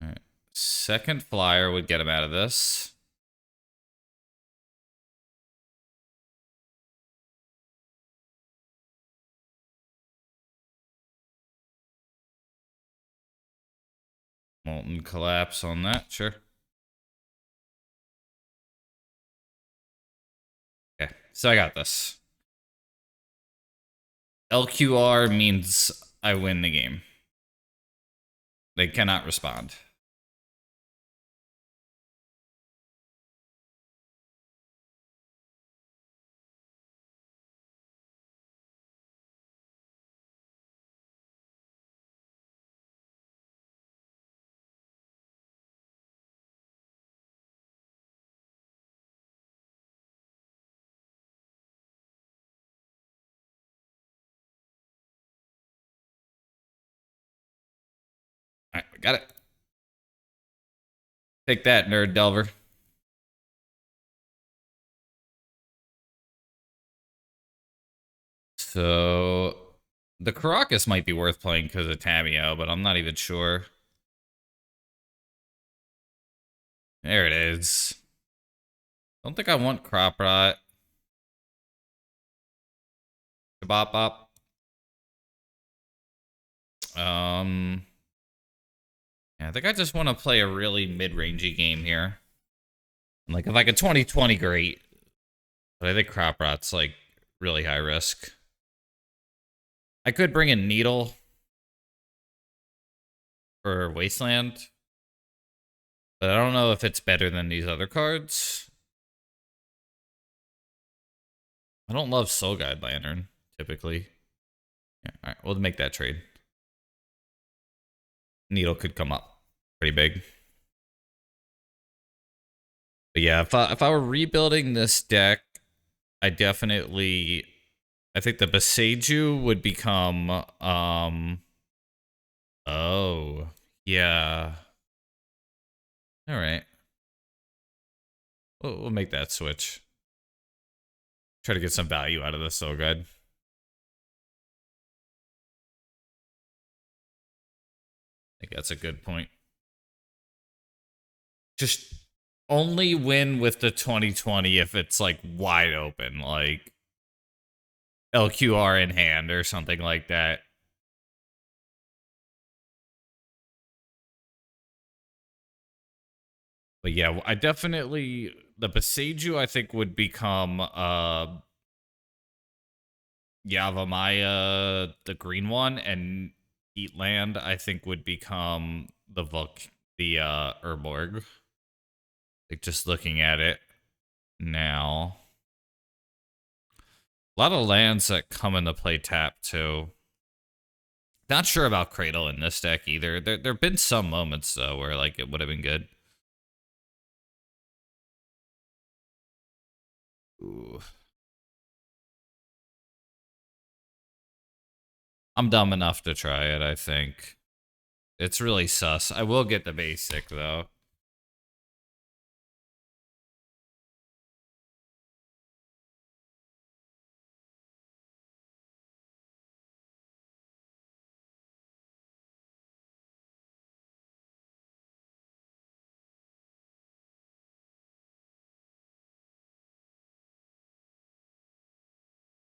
All right. Second flyer would get him out of this. Molten Collapse on that, sure. Okay, so I got this. LQR means I win the game. They cannot respond. All right, got it. Take that, Nerd Delver. So the Caracas might be worth playing because of Tameo, but I'm not even sure. There it is. Don't think I want Crop Rot. Bop bop. I think I just want to play a really mid-rangey game here. Like, if I get 2020, great. But I think Crop Rot's, like, really high risk. I could bring in Needle for Wasteland. But I don't know if it's better than these other cards. I don't love Soul Guide Lantern, typically. Yeah, alright, we'll make that trade. Needle could come up pretty big. But yeah, if I were rebuilding this deck, I definitely... I think the Boseiju would become... Oh, yeah. Alright. We'll make that switch. Try to get some value out of this Soul Guide. I think that's a good point. Just only win with the 2020 if it's like wide open, like LQR in hand or something like that. But yeah, I definitely the Boseiju I think would become Yavimaya, the green one, and Eatland I think would become the Urborg. Like just looking at it now. A lot of lands that come into play tap too. Not sure about Cradle in this deck either. There've been some moments though where like it would have been good. Ooh. I'm dumb enough to try it, I think. It's really sus. I will get the basic though.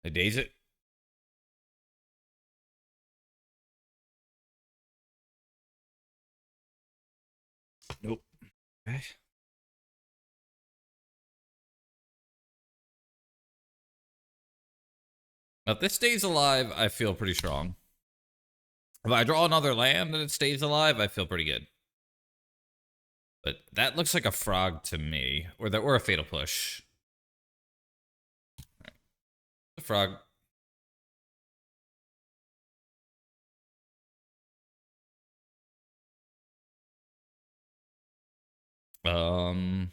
I daze it. Nope. Okay. Now, if this stays alive, I feel pretty strong. If I draw another land and it stays alive, I feel pretty good. But that looks like a frog to me, or a fatal push. Right. The frog. Um.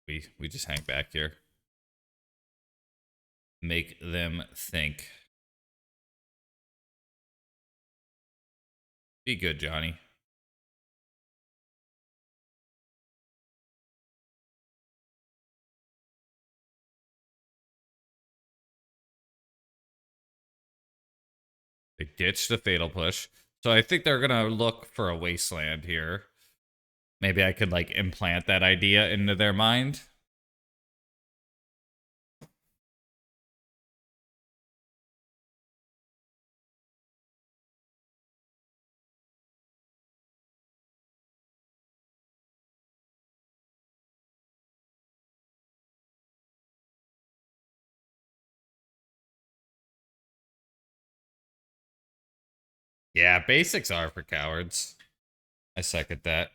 We just hang back here. Make them think. Be good, Johnny. They ditched the fatal push. So I think they're gonna look for a wasteland here. Maybe I could like implant that idea into their mind. Yeah, basics are for cowards. I second that.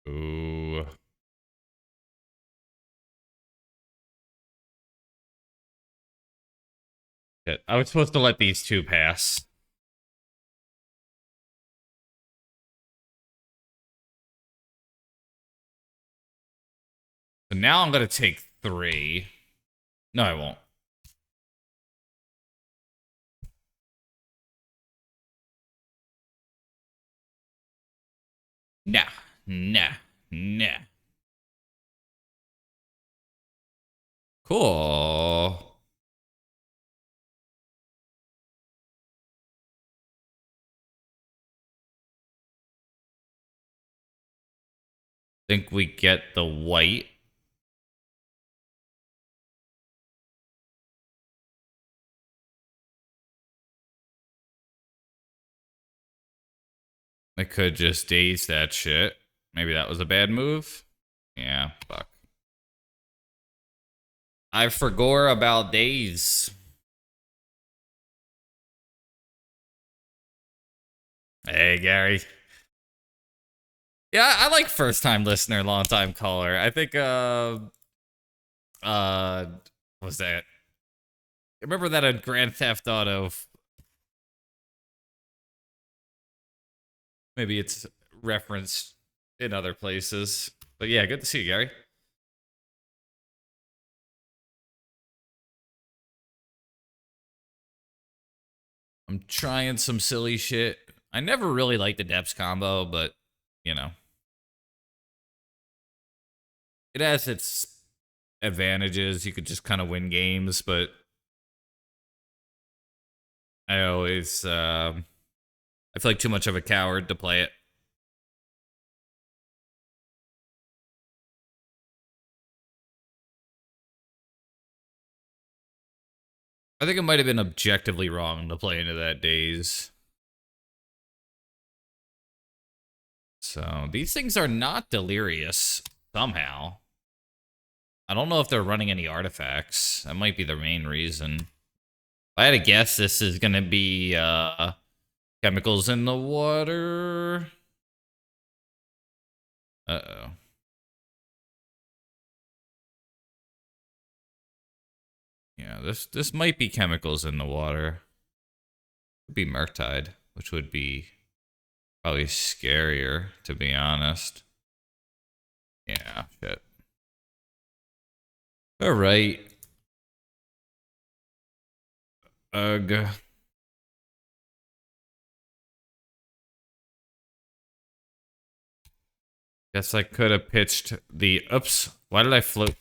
Ooh. Shit, I was supposed to let these two pass. So now I'm gonna take 3. No, I won't. Nah. Nah. Nah. Cool. Think we get the Wight. I could just daze that shit. Maybe that was a bad move. Yeah, fuck. I forgot about daze. Hey, Gary. Yeah, I like first time listener, long time caller. I think what was that? Remember that on Grand Theft Auto? Maybe it's referenced in other places. But yeah, good to see you, Gary. I'm trying some silly shit. I never really liked the Depths combo, but you know, it has its advantages. You could just kind of win games, but I always I feel like too much of a coward to play it. I think it might have been objectively wrong to play into that daze. So these things are not delirious somehow. I don't know if they're running any artifacts. That might be the main reason. If I had to guess, this is gonna be chemicals in the water. Uh-oh. Yeah, this might be chemicals in the water. Could be Murktide, which would be probably scarier, to be honest. Yeah, shit. All right. Ugh. Guess I could have pitched the... Oops. Why did I float?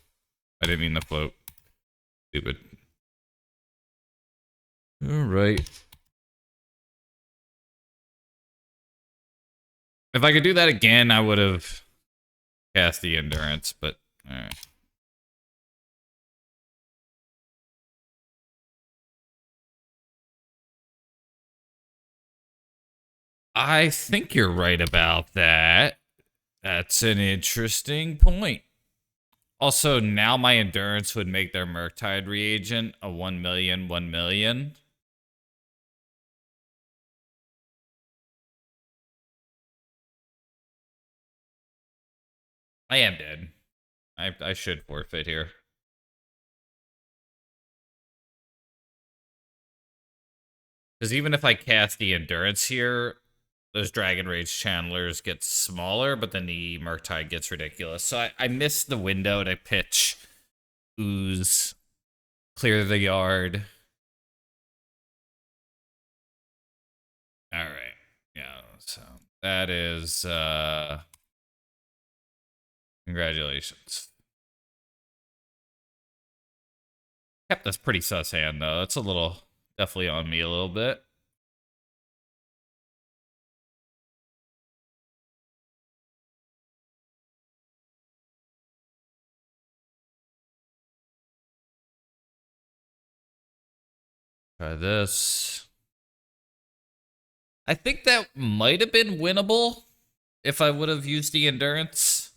I didn't mean to float. Stupid. All right. If I could do that again, I would have cast the Endurance, but... Alright. I think you're right about that. That's an interesting point. Also, now my Endurance would make their Murktide reagent a 1,000,000, 1,000,000. I am dead. I should forfeit here. Because even if I cast the Endurance here, those Dragon Rage Channelers get smaller, but then the Murktide gets ridiculous. So I missed the window to pitch Ooze, clear the yard. All right. Yeah, so that is congratulations. Kept this pretty sus hand though. That's a little definitely on me a little bit. Try this. I think that might have been winnable if I would have used the Endurance.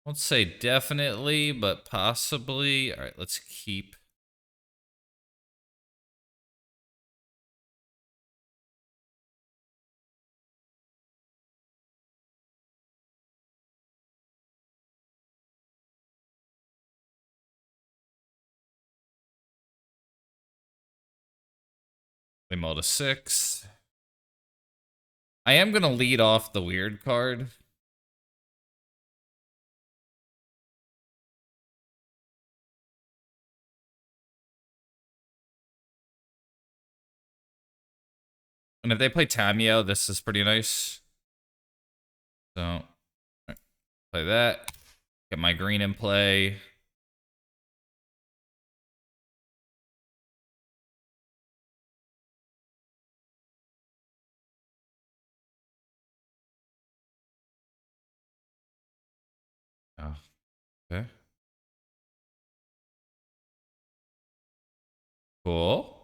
Let's say definitely, but possibly. All right, let's keep. We mull to 6. I am going to lead off the weird card. And if they play Tamio, this is pretty nice. So, play that. Get my green in play. Oh, okay. Cool.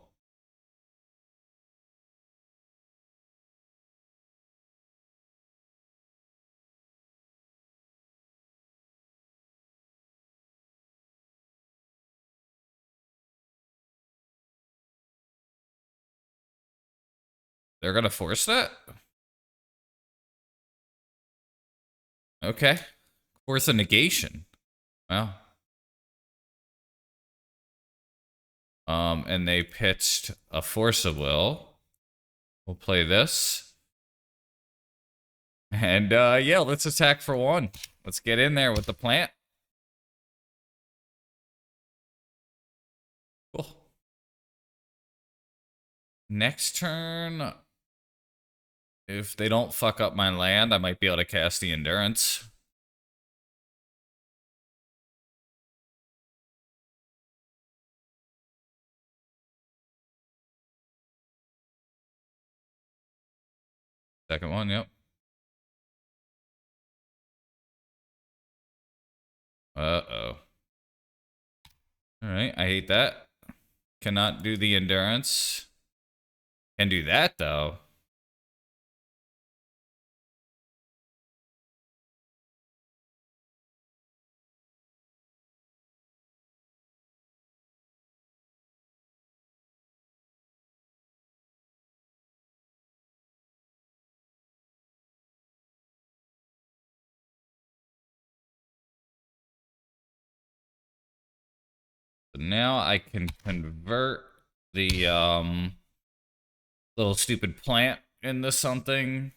They're gonna force that? Okay. Force a negation. Well. And they pitched a Force of Will. We'll play this. And yeah, let's attack for 1. Let's get in there with the plant. Cool. Next turn, if they don't fuck up my land, I might be able to cast the Endurance. Second one, yep. Uh-oh. Alright, I hate that. Cannot do the Endurance. Can do that, though. So now I can convert the little stupid plant into something.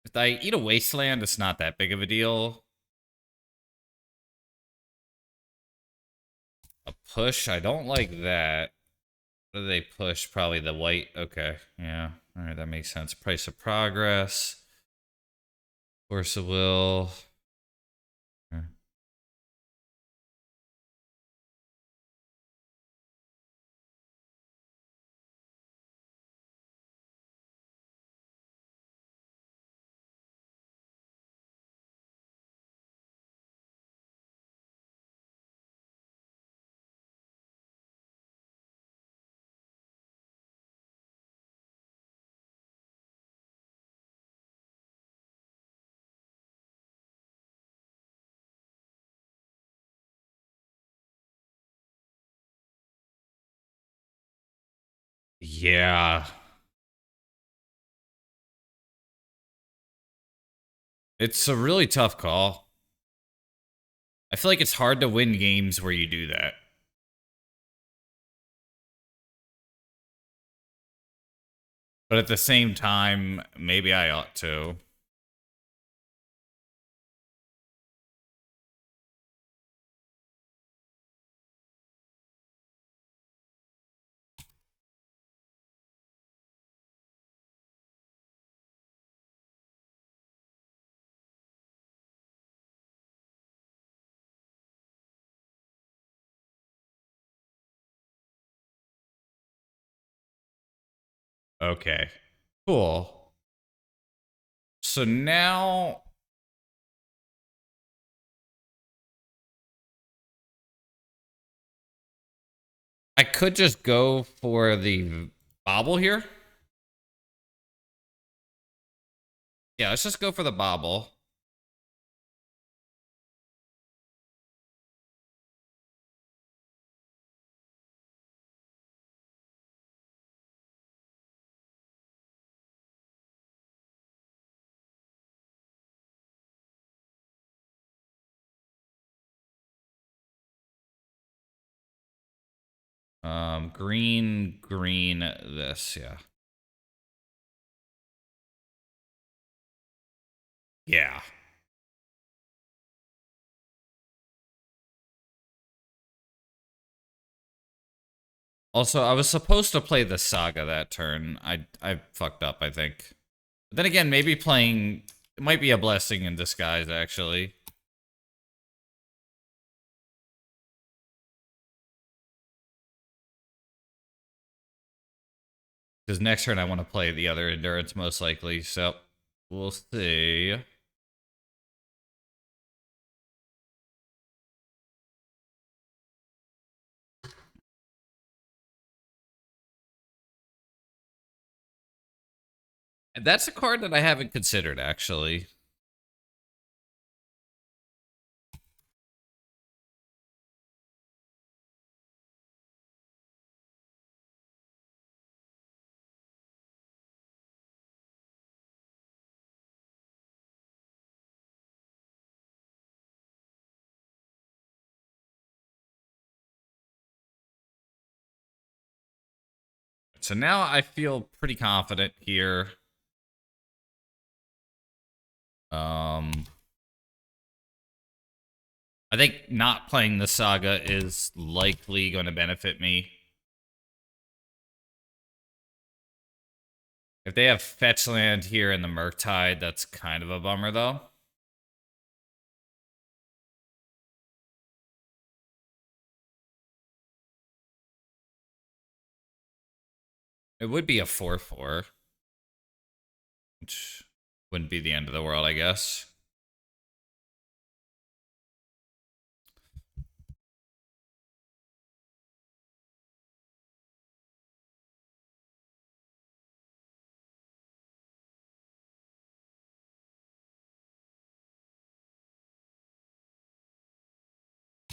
If I eat a wasteland, it's not that big of a deal. A push, I don't like that. What do they push? Probably the white. Okay, yeah. All right, that makes sense. Price of progress. Force of will. Okay. Yeah. It's a really tough call. I feel like it's hard to win games where you do that. But at the same time, maybe I ought to. Okay. Cool. So now I could just go for the bobble here. Yeah, let's just go for the bobble. Green, this, yeah. Yeah. Also, I was supposed to play the Saga that turn. I fucked up, I think. But then again, maybe playing it might be a blessing in disguise, actually. Because next turn I want to play the other Endurance most likely, so we'll see. And that's a card that I haven't considered, actually. So now I feel pretty confident here. I think not playing the Saga is likely going to benefit me. If they have fetch land here in the Murktide, that's kind of a bummer, though. It would be a 4/4, which wouldn't be the end of the world, I guess.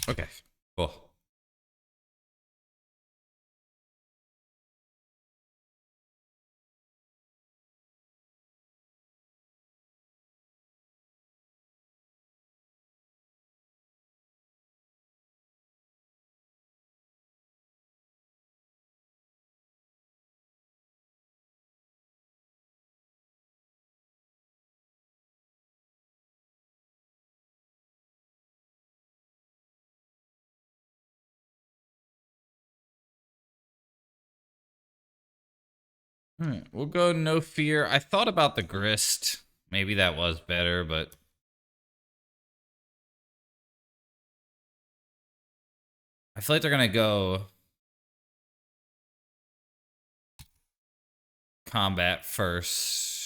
Okay, cool. All right, we'll go No Fear. I thought about the Grist. Maybe that was better, but I feel like they're going to go combat first.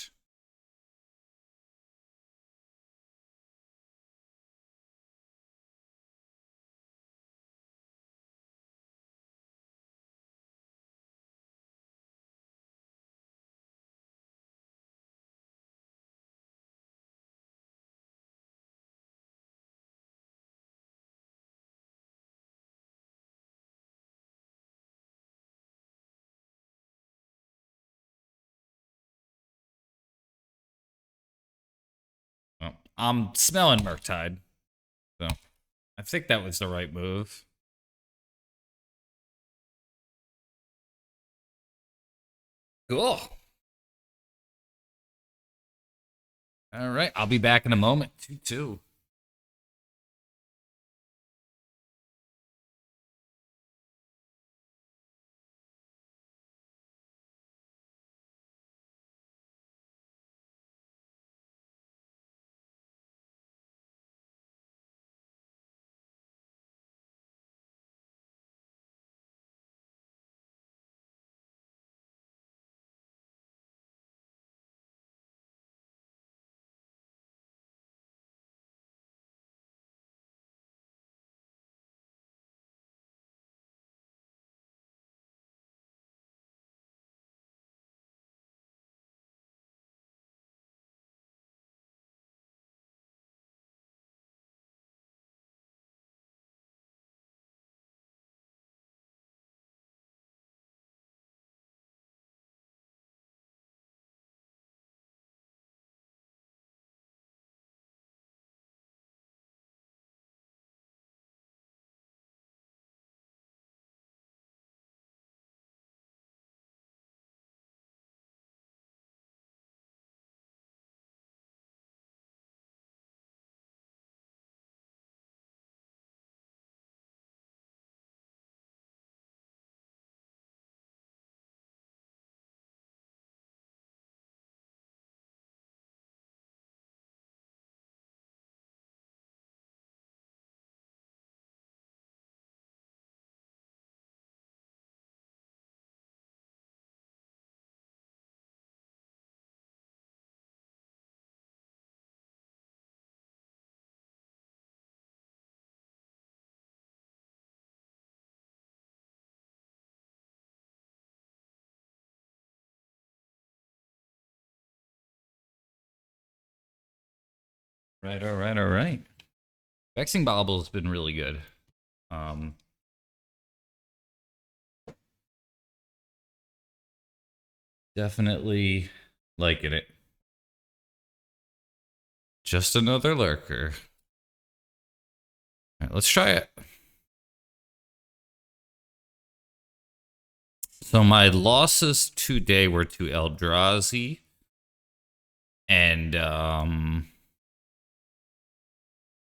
Oh, I'm smelling Murktide, so I think that was the right move. Cool. All right, I'll be back in a moment. 2-2. Right, all right, all right. Vexing Bauble has been really good. Definitely liking it. Just another lurker. All right, let's try it. So my losses today were to Eldrazi and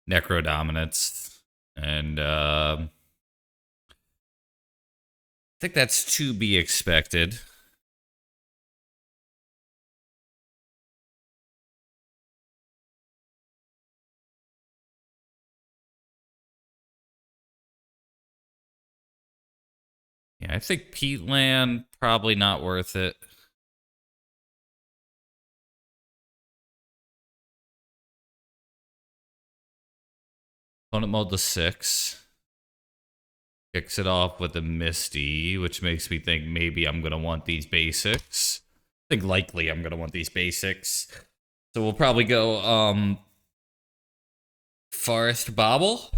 Necro Dominance. And I think that's to be expected. Yeah, I think Peatland, probably not worth it. Opponent mode to 6. Kicks it off with a Misty, which makes me think maybe I'm going to want these basics. I think likely I'm going to want these basics. So we'll probably go Forest Bobble,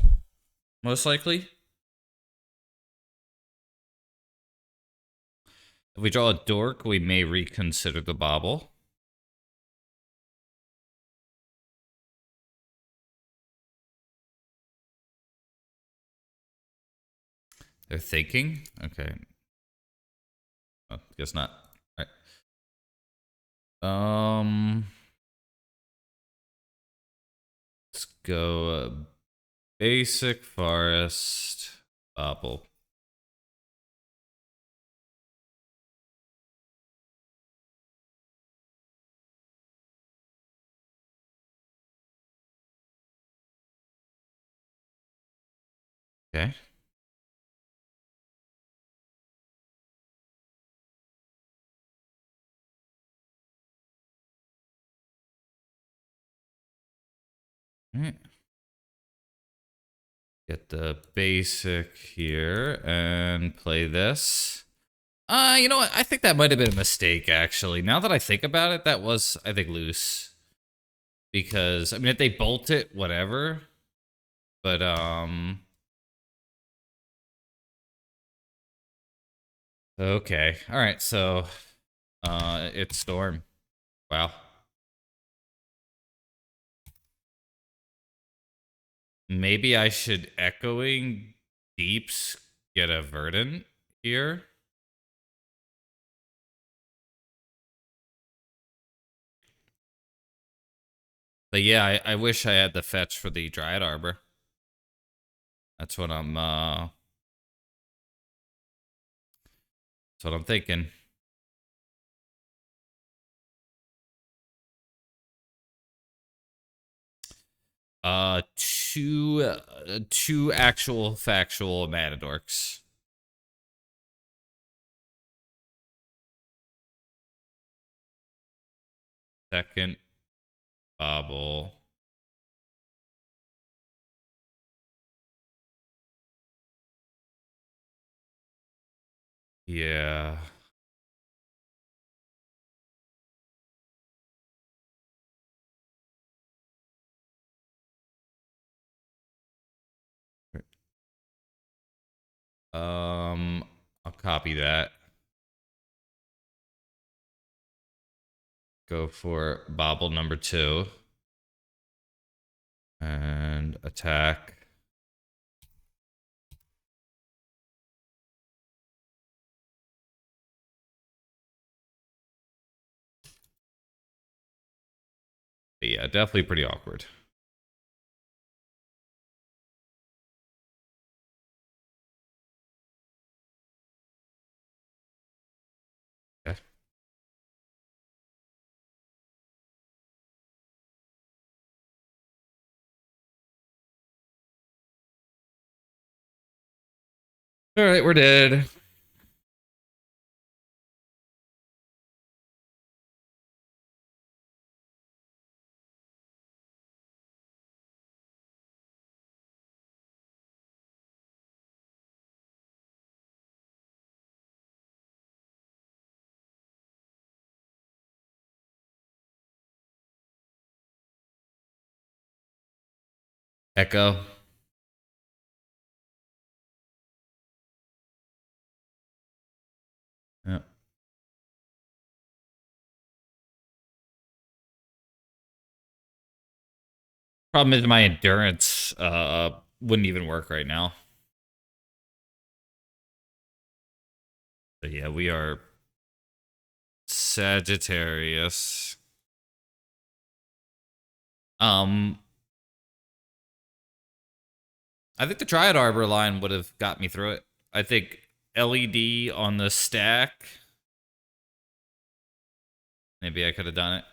most likely. If we draw a Dork, we may reconsider the Bobble. They're thinking? Okay. Oh, guess not. All right. Let's go basic forest bobble. Okay. All right. Get the basic here and play this. You know what? I think that might have been a mistake, actually. Now that I think about it, that was, I think, loose. Because, I mean, if they bolt it, whatever. But, okay. All right, so, it's Storm. Wow. Maybe I should Echoing Deeps get a Verdant here. But yeah, I wish I had the fetch for the Dryad Arbor. That's what I'm thinking. Two actual factual Matadorks. Second Bobble. Yeah. I'll copy that. Go for Bobble number 2. And attack. But yeah, definitely pretty awkward. Okay. All right, we're dead. Echo. Yeah. Problem is my endurance wouldn't even work right now. But yeah, we are Sagittarius. Um, I think the Dryad Arbor line would have got me through it. I think LED on the stack. Maybe I could have done it.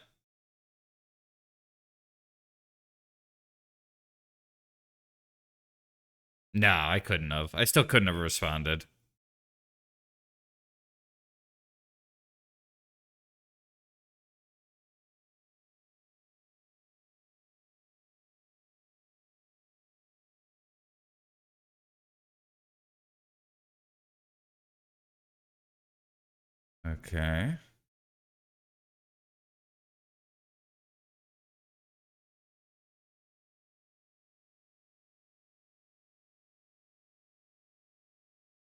No, I couldn't have. I still couldn't have responded. Okay.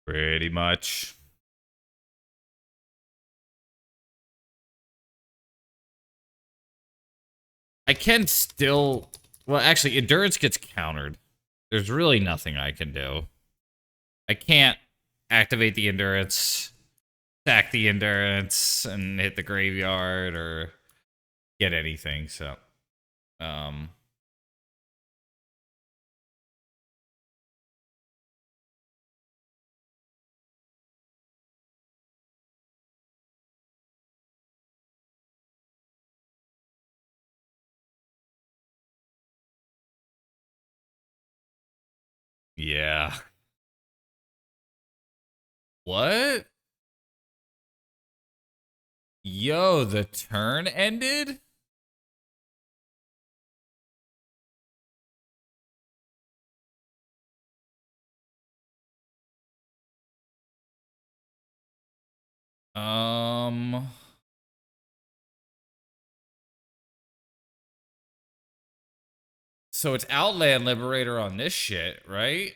Pretty much. I can still... Well, actually, Endurance gets countered. There's really nothing I can do. I can't activate the Endurance, stack the Endurance, and hit the graveyard or get anything, so... Um... Yeah. What? Yo, the turn ended? Um... So it's Outland Liberator on this shit, right?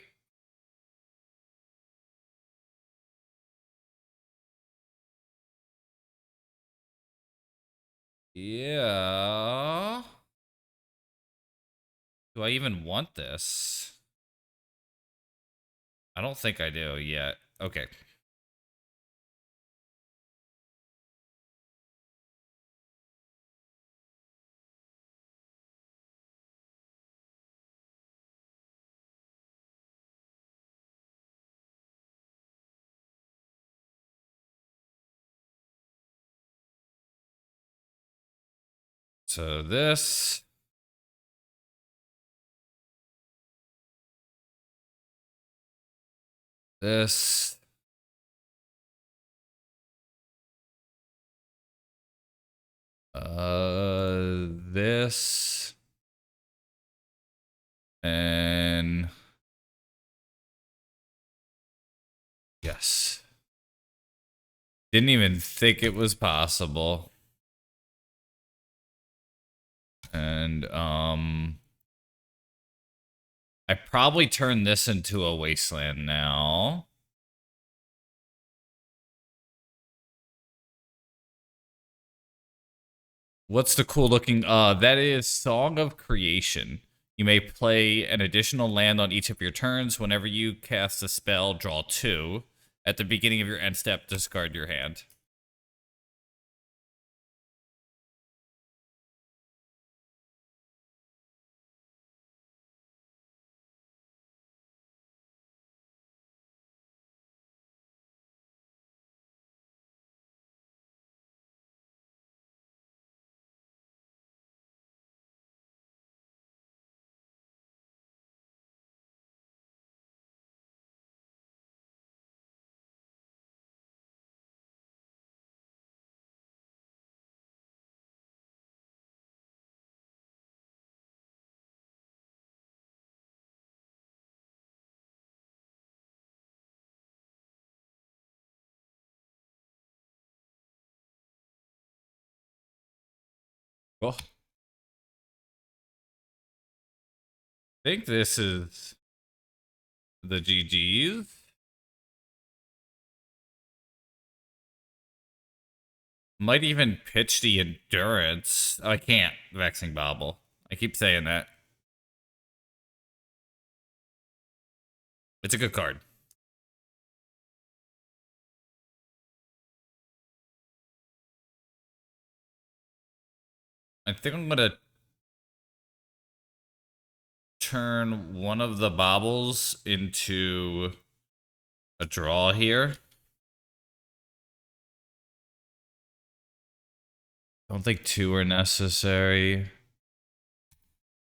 Yeah. Do I even want this? I don't think I do yet. Okay. So this. This. This. And. Yes. Didn't even think it was possible. And, I probably turn this into a wasteland now. What's the cool looking? That is Song of Creation. You may play an additional land on each of your turns. Whenever you cast a spell, draw 2. At the beginning of your end step, discard your hand. Well, I think this is the GGs. Might even pitch the Endurance. Oh, I can't. Vexing Bobble. I keep saying that. It's a good card. I think I'm gonna turn one of the baubles into a draw here. Don't think two are necessary.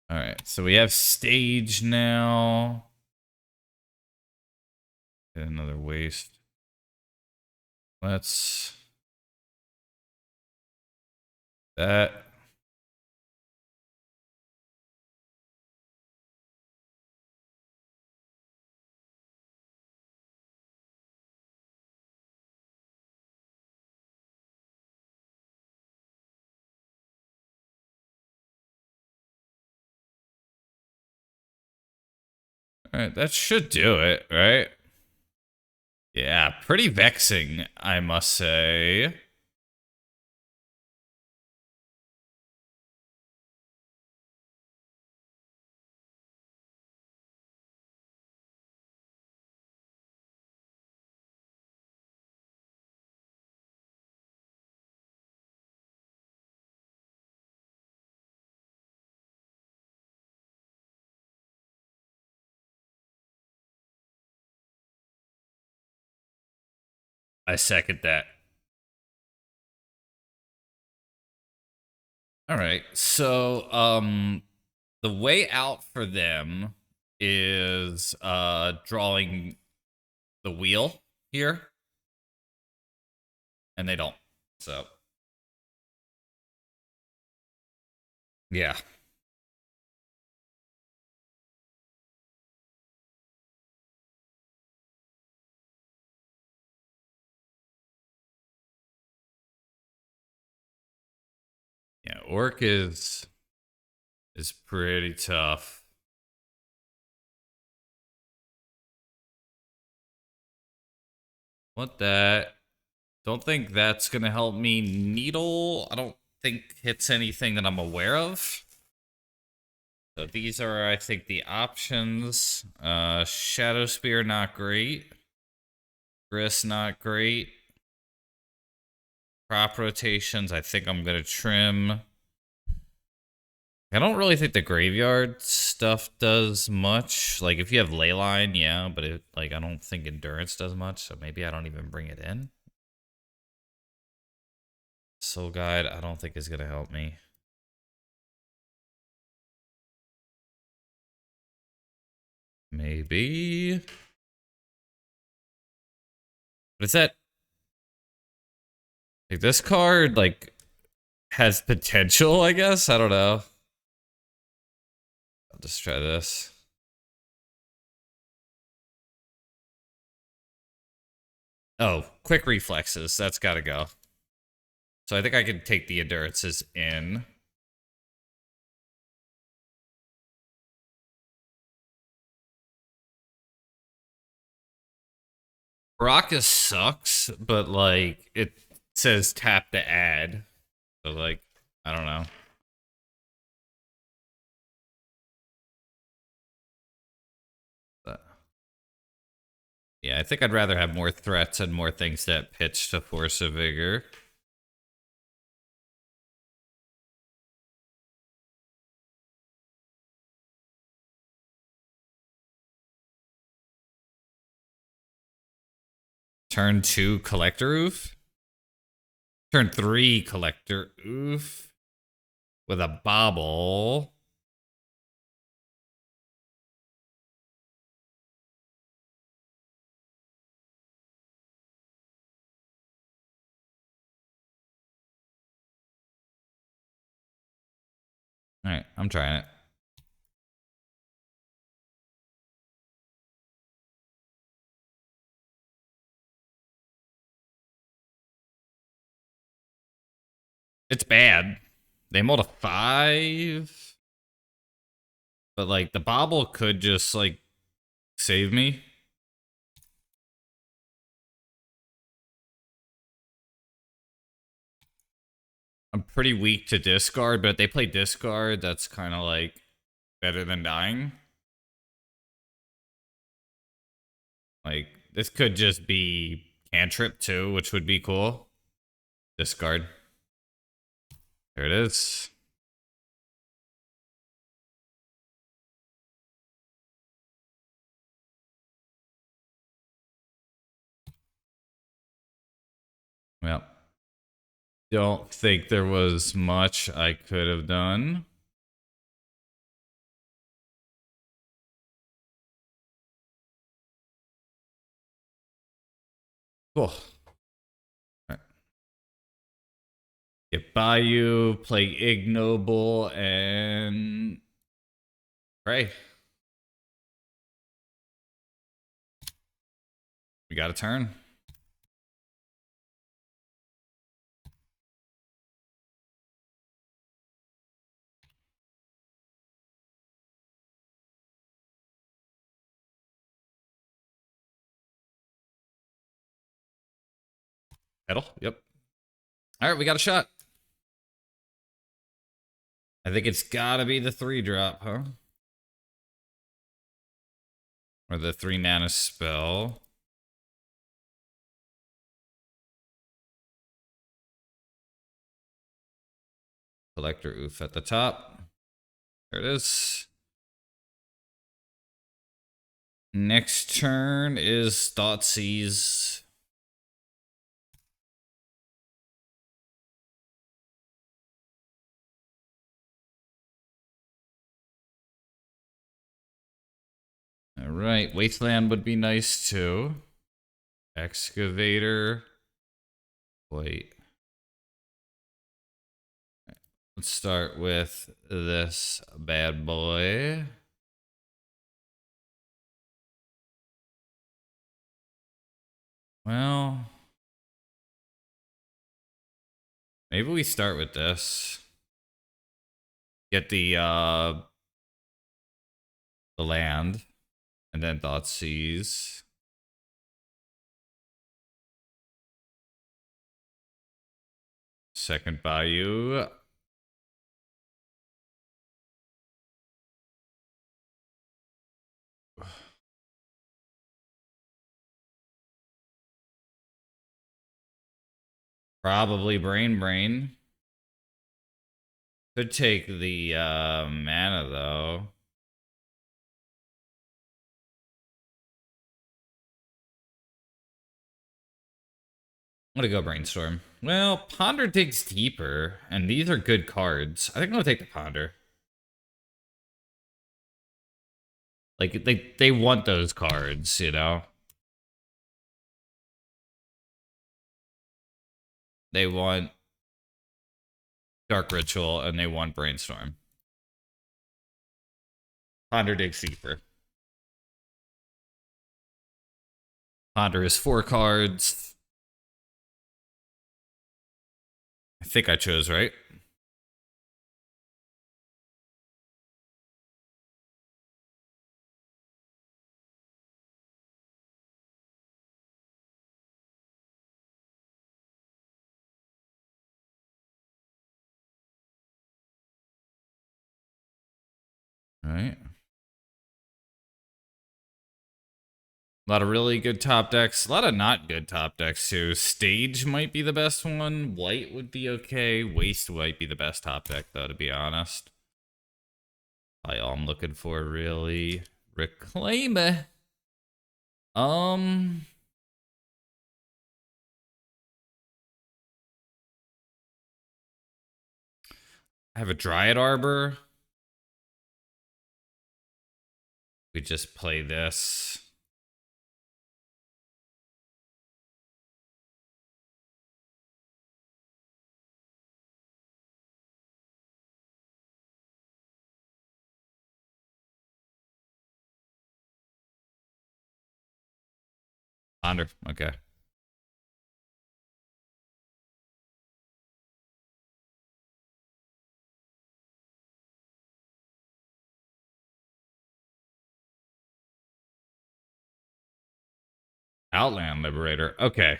All right, so we have stage now. Get another waste. Let's that. All right, that should do it, right? Yeah, pretty vexing, I must say. I second that. All right. So, the way out for them is drawing the wheel here, and they don't. So, yeah. Yeah, orc is pretty tough. What that? Don't think that's gonna help me. Needle, I don't think hits anything that I'm aware of. So these are, I think, the options. Shadow Spear, not great. Grist, not great. Crop rotations, I think I'm gonna trim. I don't really think the graveyard stuff does much. Like, if you have Leyline, yeah, but I don't think endurance does much, so maybe I don't even bring it in. Soul Guide, I don't think is gonna help me. Maybe. But is that like this card has potential, I guess? I don't know. I'll just try this. Oh, quick reflexes. That's gotta go. So I think I can take the endurances in. Baraka sucks, but it says tap to add. So I don't know. But, yeah, I think I'd rather have more threats and more things that pitch to Force of Vigor. Turn 2, Collector Oof. Turn 3, Collector Oof. With a bobble. Alright, I'm trying it. It's bad. They mulled a 5. But the bobble could just save me. I'm pretty weak to discard, but if they play discard, that's kind of better than dying. This could just be cantrip too, which would be cool. Discard. There it is. don't think there was much I could have done. Cool. Right. Get Bayou, play Ignoble, and pray. We got a turn. Pedal. Yep. All right, we got a shot. I think it's gotta be the 3-drop, huh? Or the 3-mana spell. Collector Oof at the top. There it is. Next turn is Thoughtseize. All right, Wasteland would be nice too. Excavator. Wait. Let's start with this bad boy. Well, maybe we start with this. Get the land, and then Thoughtseize. Second Bayou. Probably Brain. Could take the mana though. I'm gonna go Brainstorm. Well, Ponder digs deeper, and these are good cards. I think I'm gonna take the Ponder. Like they want those cards, you know. They want Dark Ritual and they want Brainstorm. Ponder digs deeper. Ponder is 4 cards. I think I chose right. All right. A lot of really good top decks. A lot of not good top decks, too. Stage might be the best one. Wight would be okay. Waste might be the best top deck, though, to be honest. Probably all I'm looking for, really. Reclaim. I have a Dryad Arbor. We just play this. Ponder. Okay. Outland Liberator. Okay.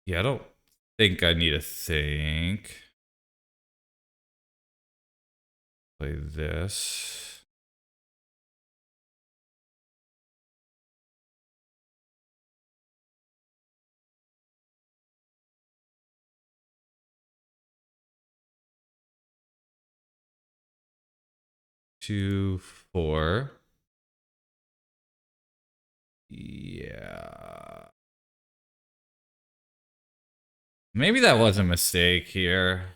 Yeah, I don't think I need to think. Play this. 2, 4. Yeah. Maybe that was a mistake here.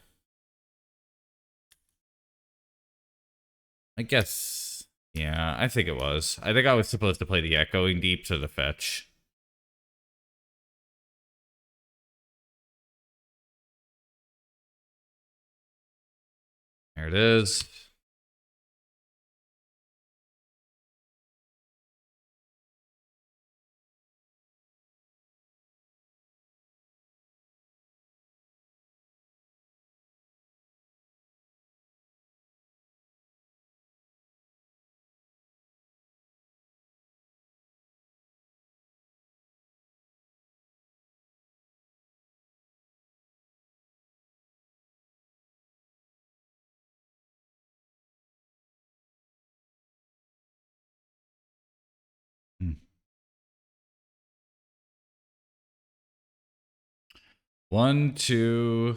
I guess. Yeah, I think it was. I think I was supposed to play the Echoing Deep to the fetch. There it is. Hmm. 1, 2.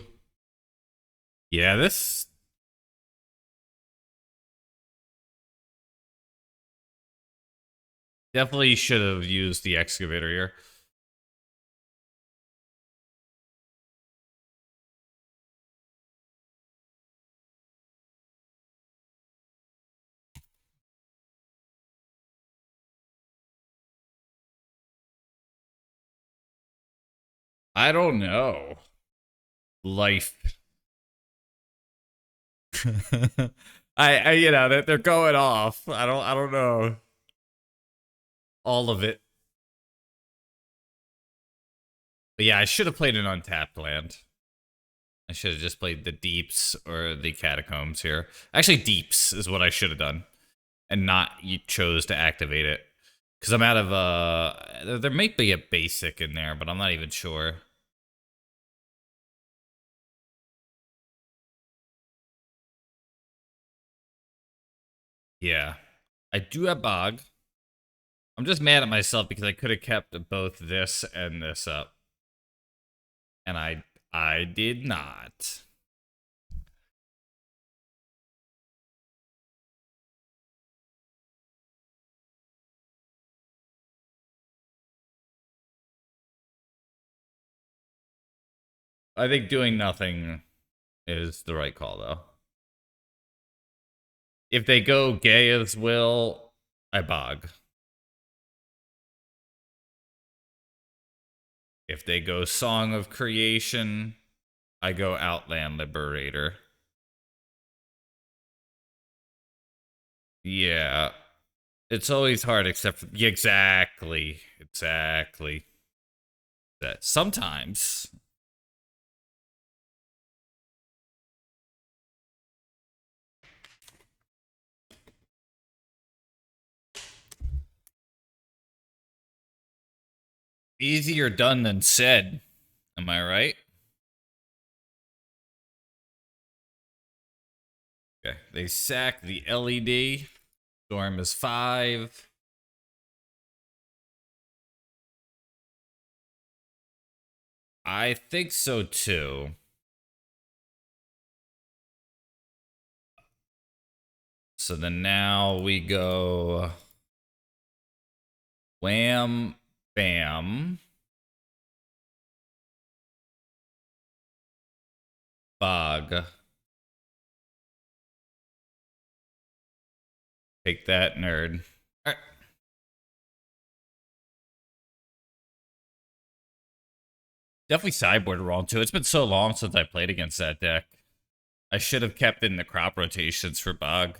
Yeah, this definitely should have used the excavator here. I don't know. Life. you know, they're going off. I don't know. All of it. But yeah, I should have played an untapped land. I should have just played the Deeps or the Catacombs here. Actually, Deeps is what I should have done. And not you chose to activate it. Because I'm out of, there might be a basic in there, but I'm not even sure. Yeah. I do have Bog. I'm just mad at myself because I could have kept both this and this up. And I did not. I think doing nothing is the right call, though. If they go Gaia's Will, I Bog. If they go Song of Creation, I go Outland Liberator. Yeah. It's always hard, except for, exactly. That sometimes easier done than said. Am I right? Okay. They sack the LED. Storm is 5. I think so too. So then now we go wham, bam, bog. Take that, nerd. All right. Definitely sideboard wrong too. It's been so long since I played against that deck. I should have kept in the crop rotations for bog.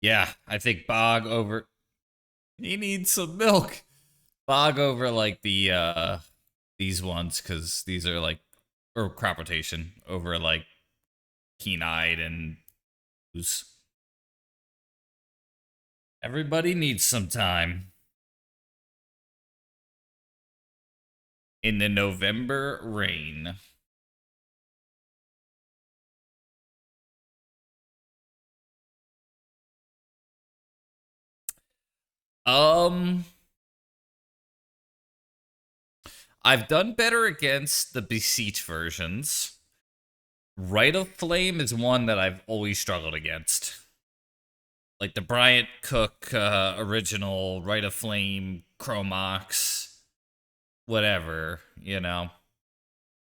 Yeah, I think bog over. He needs some milk. Bog over like the these ones because these are like or crop rotation over like keen eyed and who's everybody needs some time in the November rain. Um, I've done better against the Beseech versions. Rite of Flame is one that I've always struggled against. Like the Bryant Cook original Rite of Flame, Chromox, whatever, you know.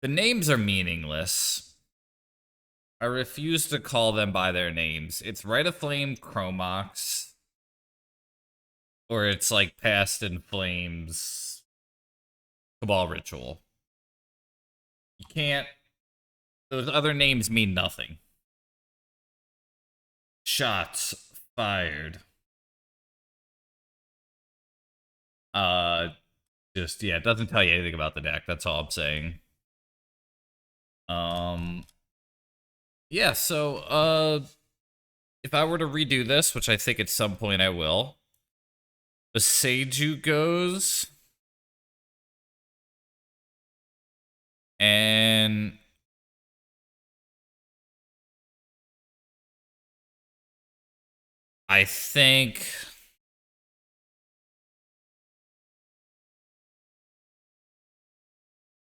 The names are meaningless. I refuse to call them by their names. It's Rite of Flame, Chromox, or it's like Past in Flames, Cabal Ritual. You can't. Those other names mean nothing. Shots fired. Uh, just yeah, it doesn't tell you anything about the deck. That's all I'm saying. Um, yeah. So, if I were to redo this, which I think at some point I will, the Seiju goes, and I think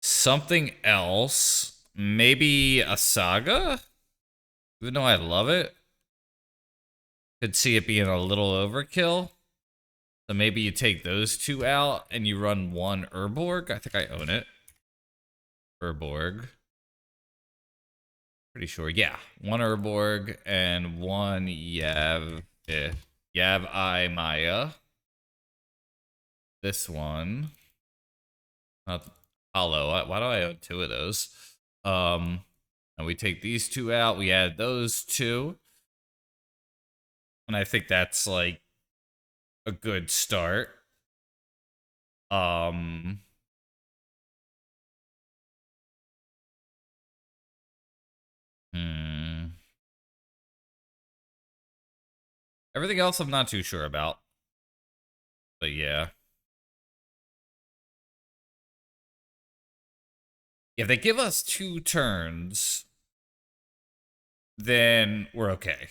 something else, maybe a Saga, even though I love it. Could see it being a little overkill. So maybe you take those two out and you run one Urborg. I think I own it. Urborg. Pretty sure. Yeah. One Urborg and one Yav. Yav I Maya. This one. Hollow. Why do I own two of those? And we take these two out. We add those two. And I think that's like a good start. Hmm. Everything else I'm not too sure about. But yeah. If they give us 2 turns, then we're okay.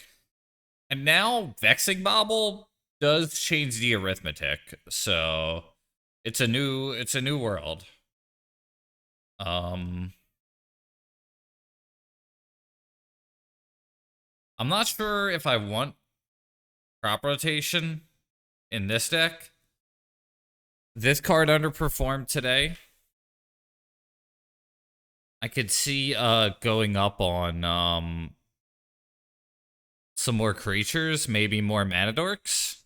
And now Vexing Bobble does change the arithmetic, so it's a new world. I'm not sure if I want crop rotation in this deck. This card underperformed today. I could see going up on some more creatures, maybe more mana dorks.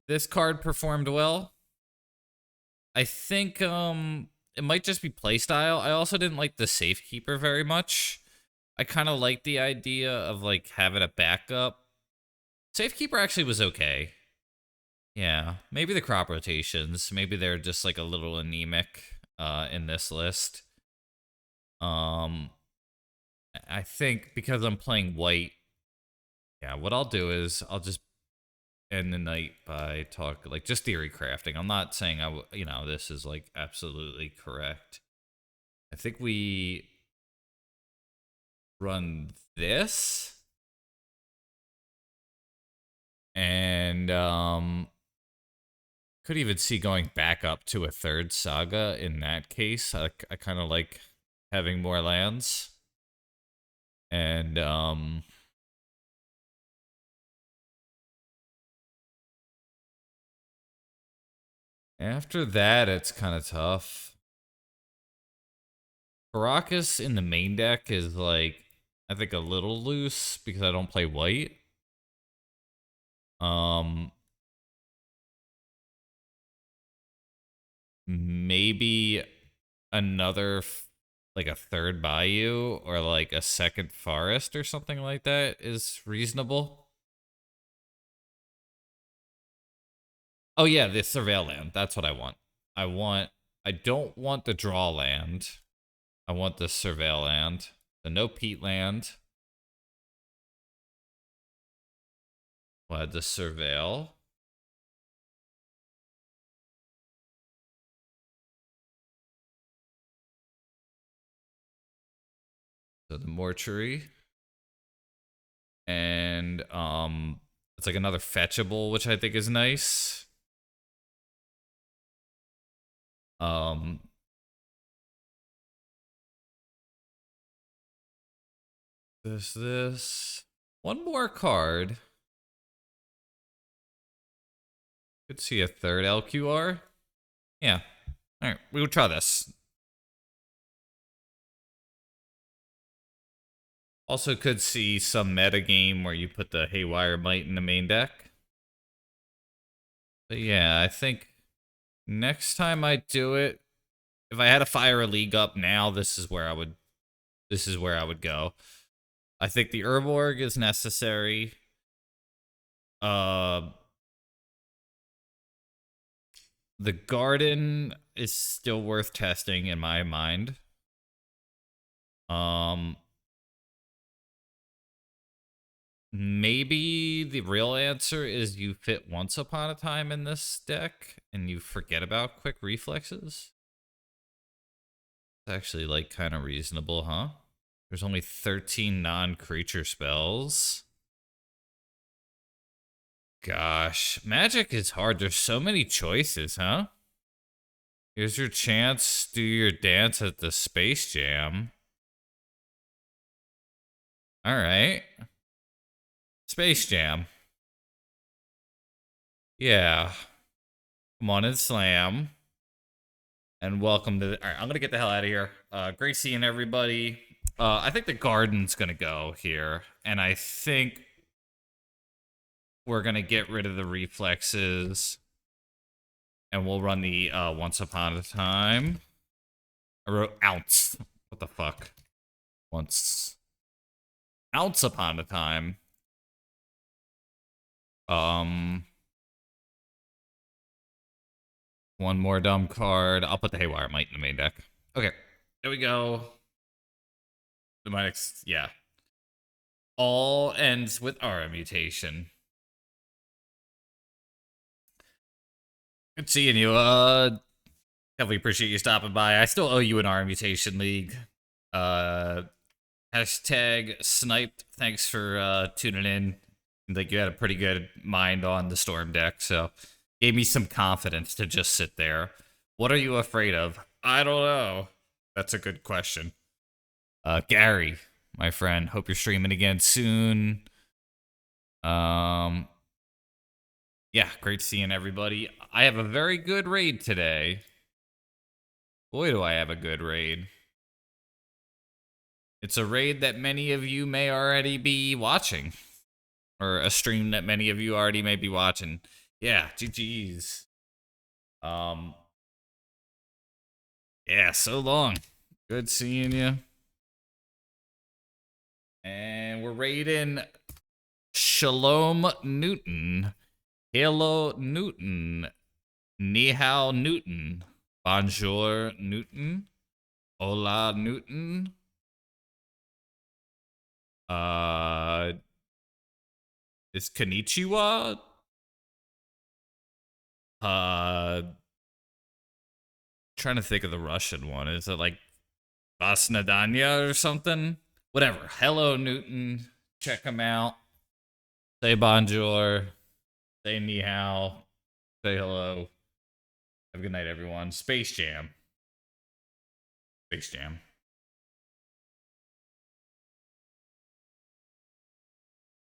This card performed well. I think it might just be playstyle. I also didn't like the Safekeeper very much. I kind of like the idea of like having a backup. Safekeeper actually was okay. Yeah, maybe the crop rotations. Maybe they're just like a little anemic in this list. I think because I'm playing Wight, yeah, what I'll do is I'll just end the night by like just theory crafting. I'm not saying this is like absolutely correct. I think we run this and could even see going back up to a third Saga in that case. I kind of like having more lands. And after that, it's kind of tough. Caracas in the main deck is like, I think a little loose because I don't play Wight. Maybe another like a third Bayou or like a second Forest or something like that is reasonable. Oh yeah, the Surveil land. That's what I want. I don't want the draw land. I want the Surveil land. The no peat land. We'll add the Surveil. So the Mortuary. And it's like another fetchable, which I think is nice. Um, this. One more card. Could see a third LQR. Yeah. All right, we will try this. Also could see some meta game where you put the Haywire Might in the main deck. But yeah, I think next time I do it, if I had to fire a league up now, this is where I would go. I think the Urborg is necessary. The Garden is still worth testing in my mind. Maybe the real answer is you fit Once Upon a Time in this deck and you forget about Quick Reflexes. It's actually like kind of reasonable, huh? There's only 13 non-creature spells. Gosh, Magic is hard. There's so many choices, huh? Here's your chance. Do your dance at the Space Jam. All right. Space Jam. Yeah. Come on and slam. And welcome to the... All right, I'm going to get the hell out of here. Great seeing everybody. I think the Garden's going to go here. And I think we're going to get rid of the reflexes. And we'll run the Once Upon a Time. I wrote ounce. What the fuck? Once Upon a Time. One more dumb card. I'll put the Haywire Might in the main deck. Okay, there we go. The next, yeah. All ends with Aura Mutation. Good seeing you. Definitely appreciate you stopping by. I still owe you an Aura Mutation League. Hashtag sniped. Thanks for tuning in. Like you had a pretty good mind on the Storm deck, so gave me some confidence to just sit there. What are you afraid of? I don't know. That's a good question. Gary, my friend, hope you're streaming again soon. Yeah, great seeing everybody. I have a very good raid today. Boy, do I have a good raid. It's a raid that many of you may already be watching. Or a stream that many of you already may be watching. Yeah, GG's. Yeah, so long. Good seeing you. And we're raiding Shalom Newton. Hello Newton. Ni hao Newton. Bonjour Newton. Hola Newton. Is Konnichiwa? Trying to think of the Russian one. Is it like Vasnadanya or something? Whatever. Hello, Newton. Check him out. Say bonjour. Say ni hao. Say hello. Have a good night, everyone. Space Jam. Space Jam.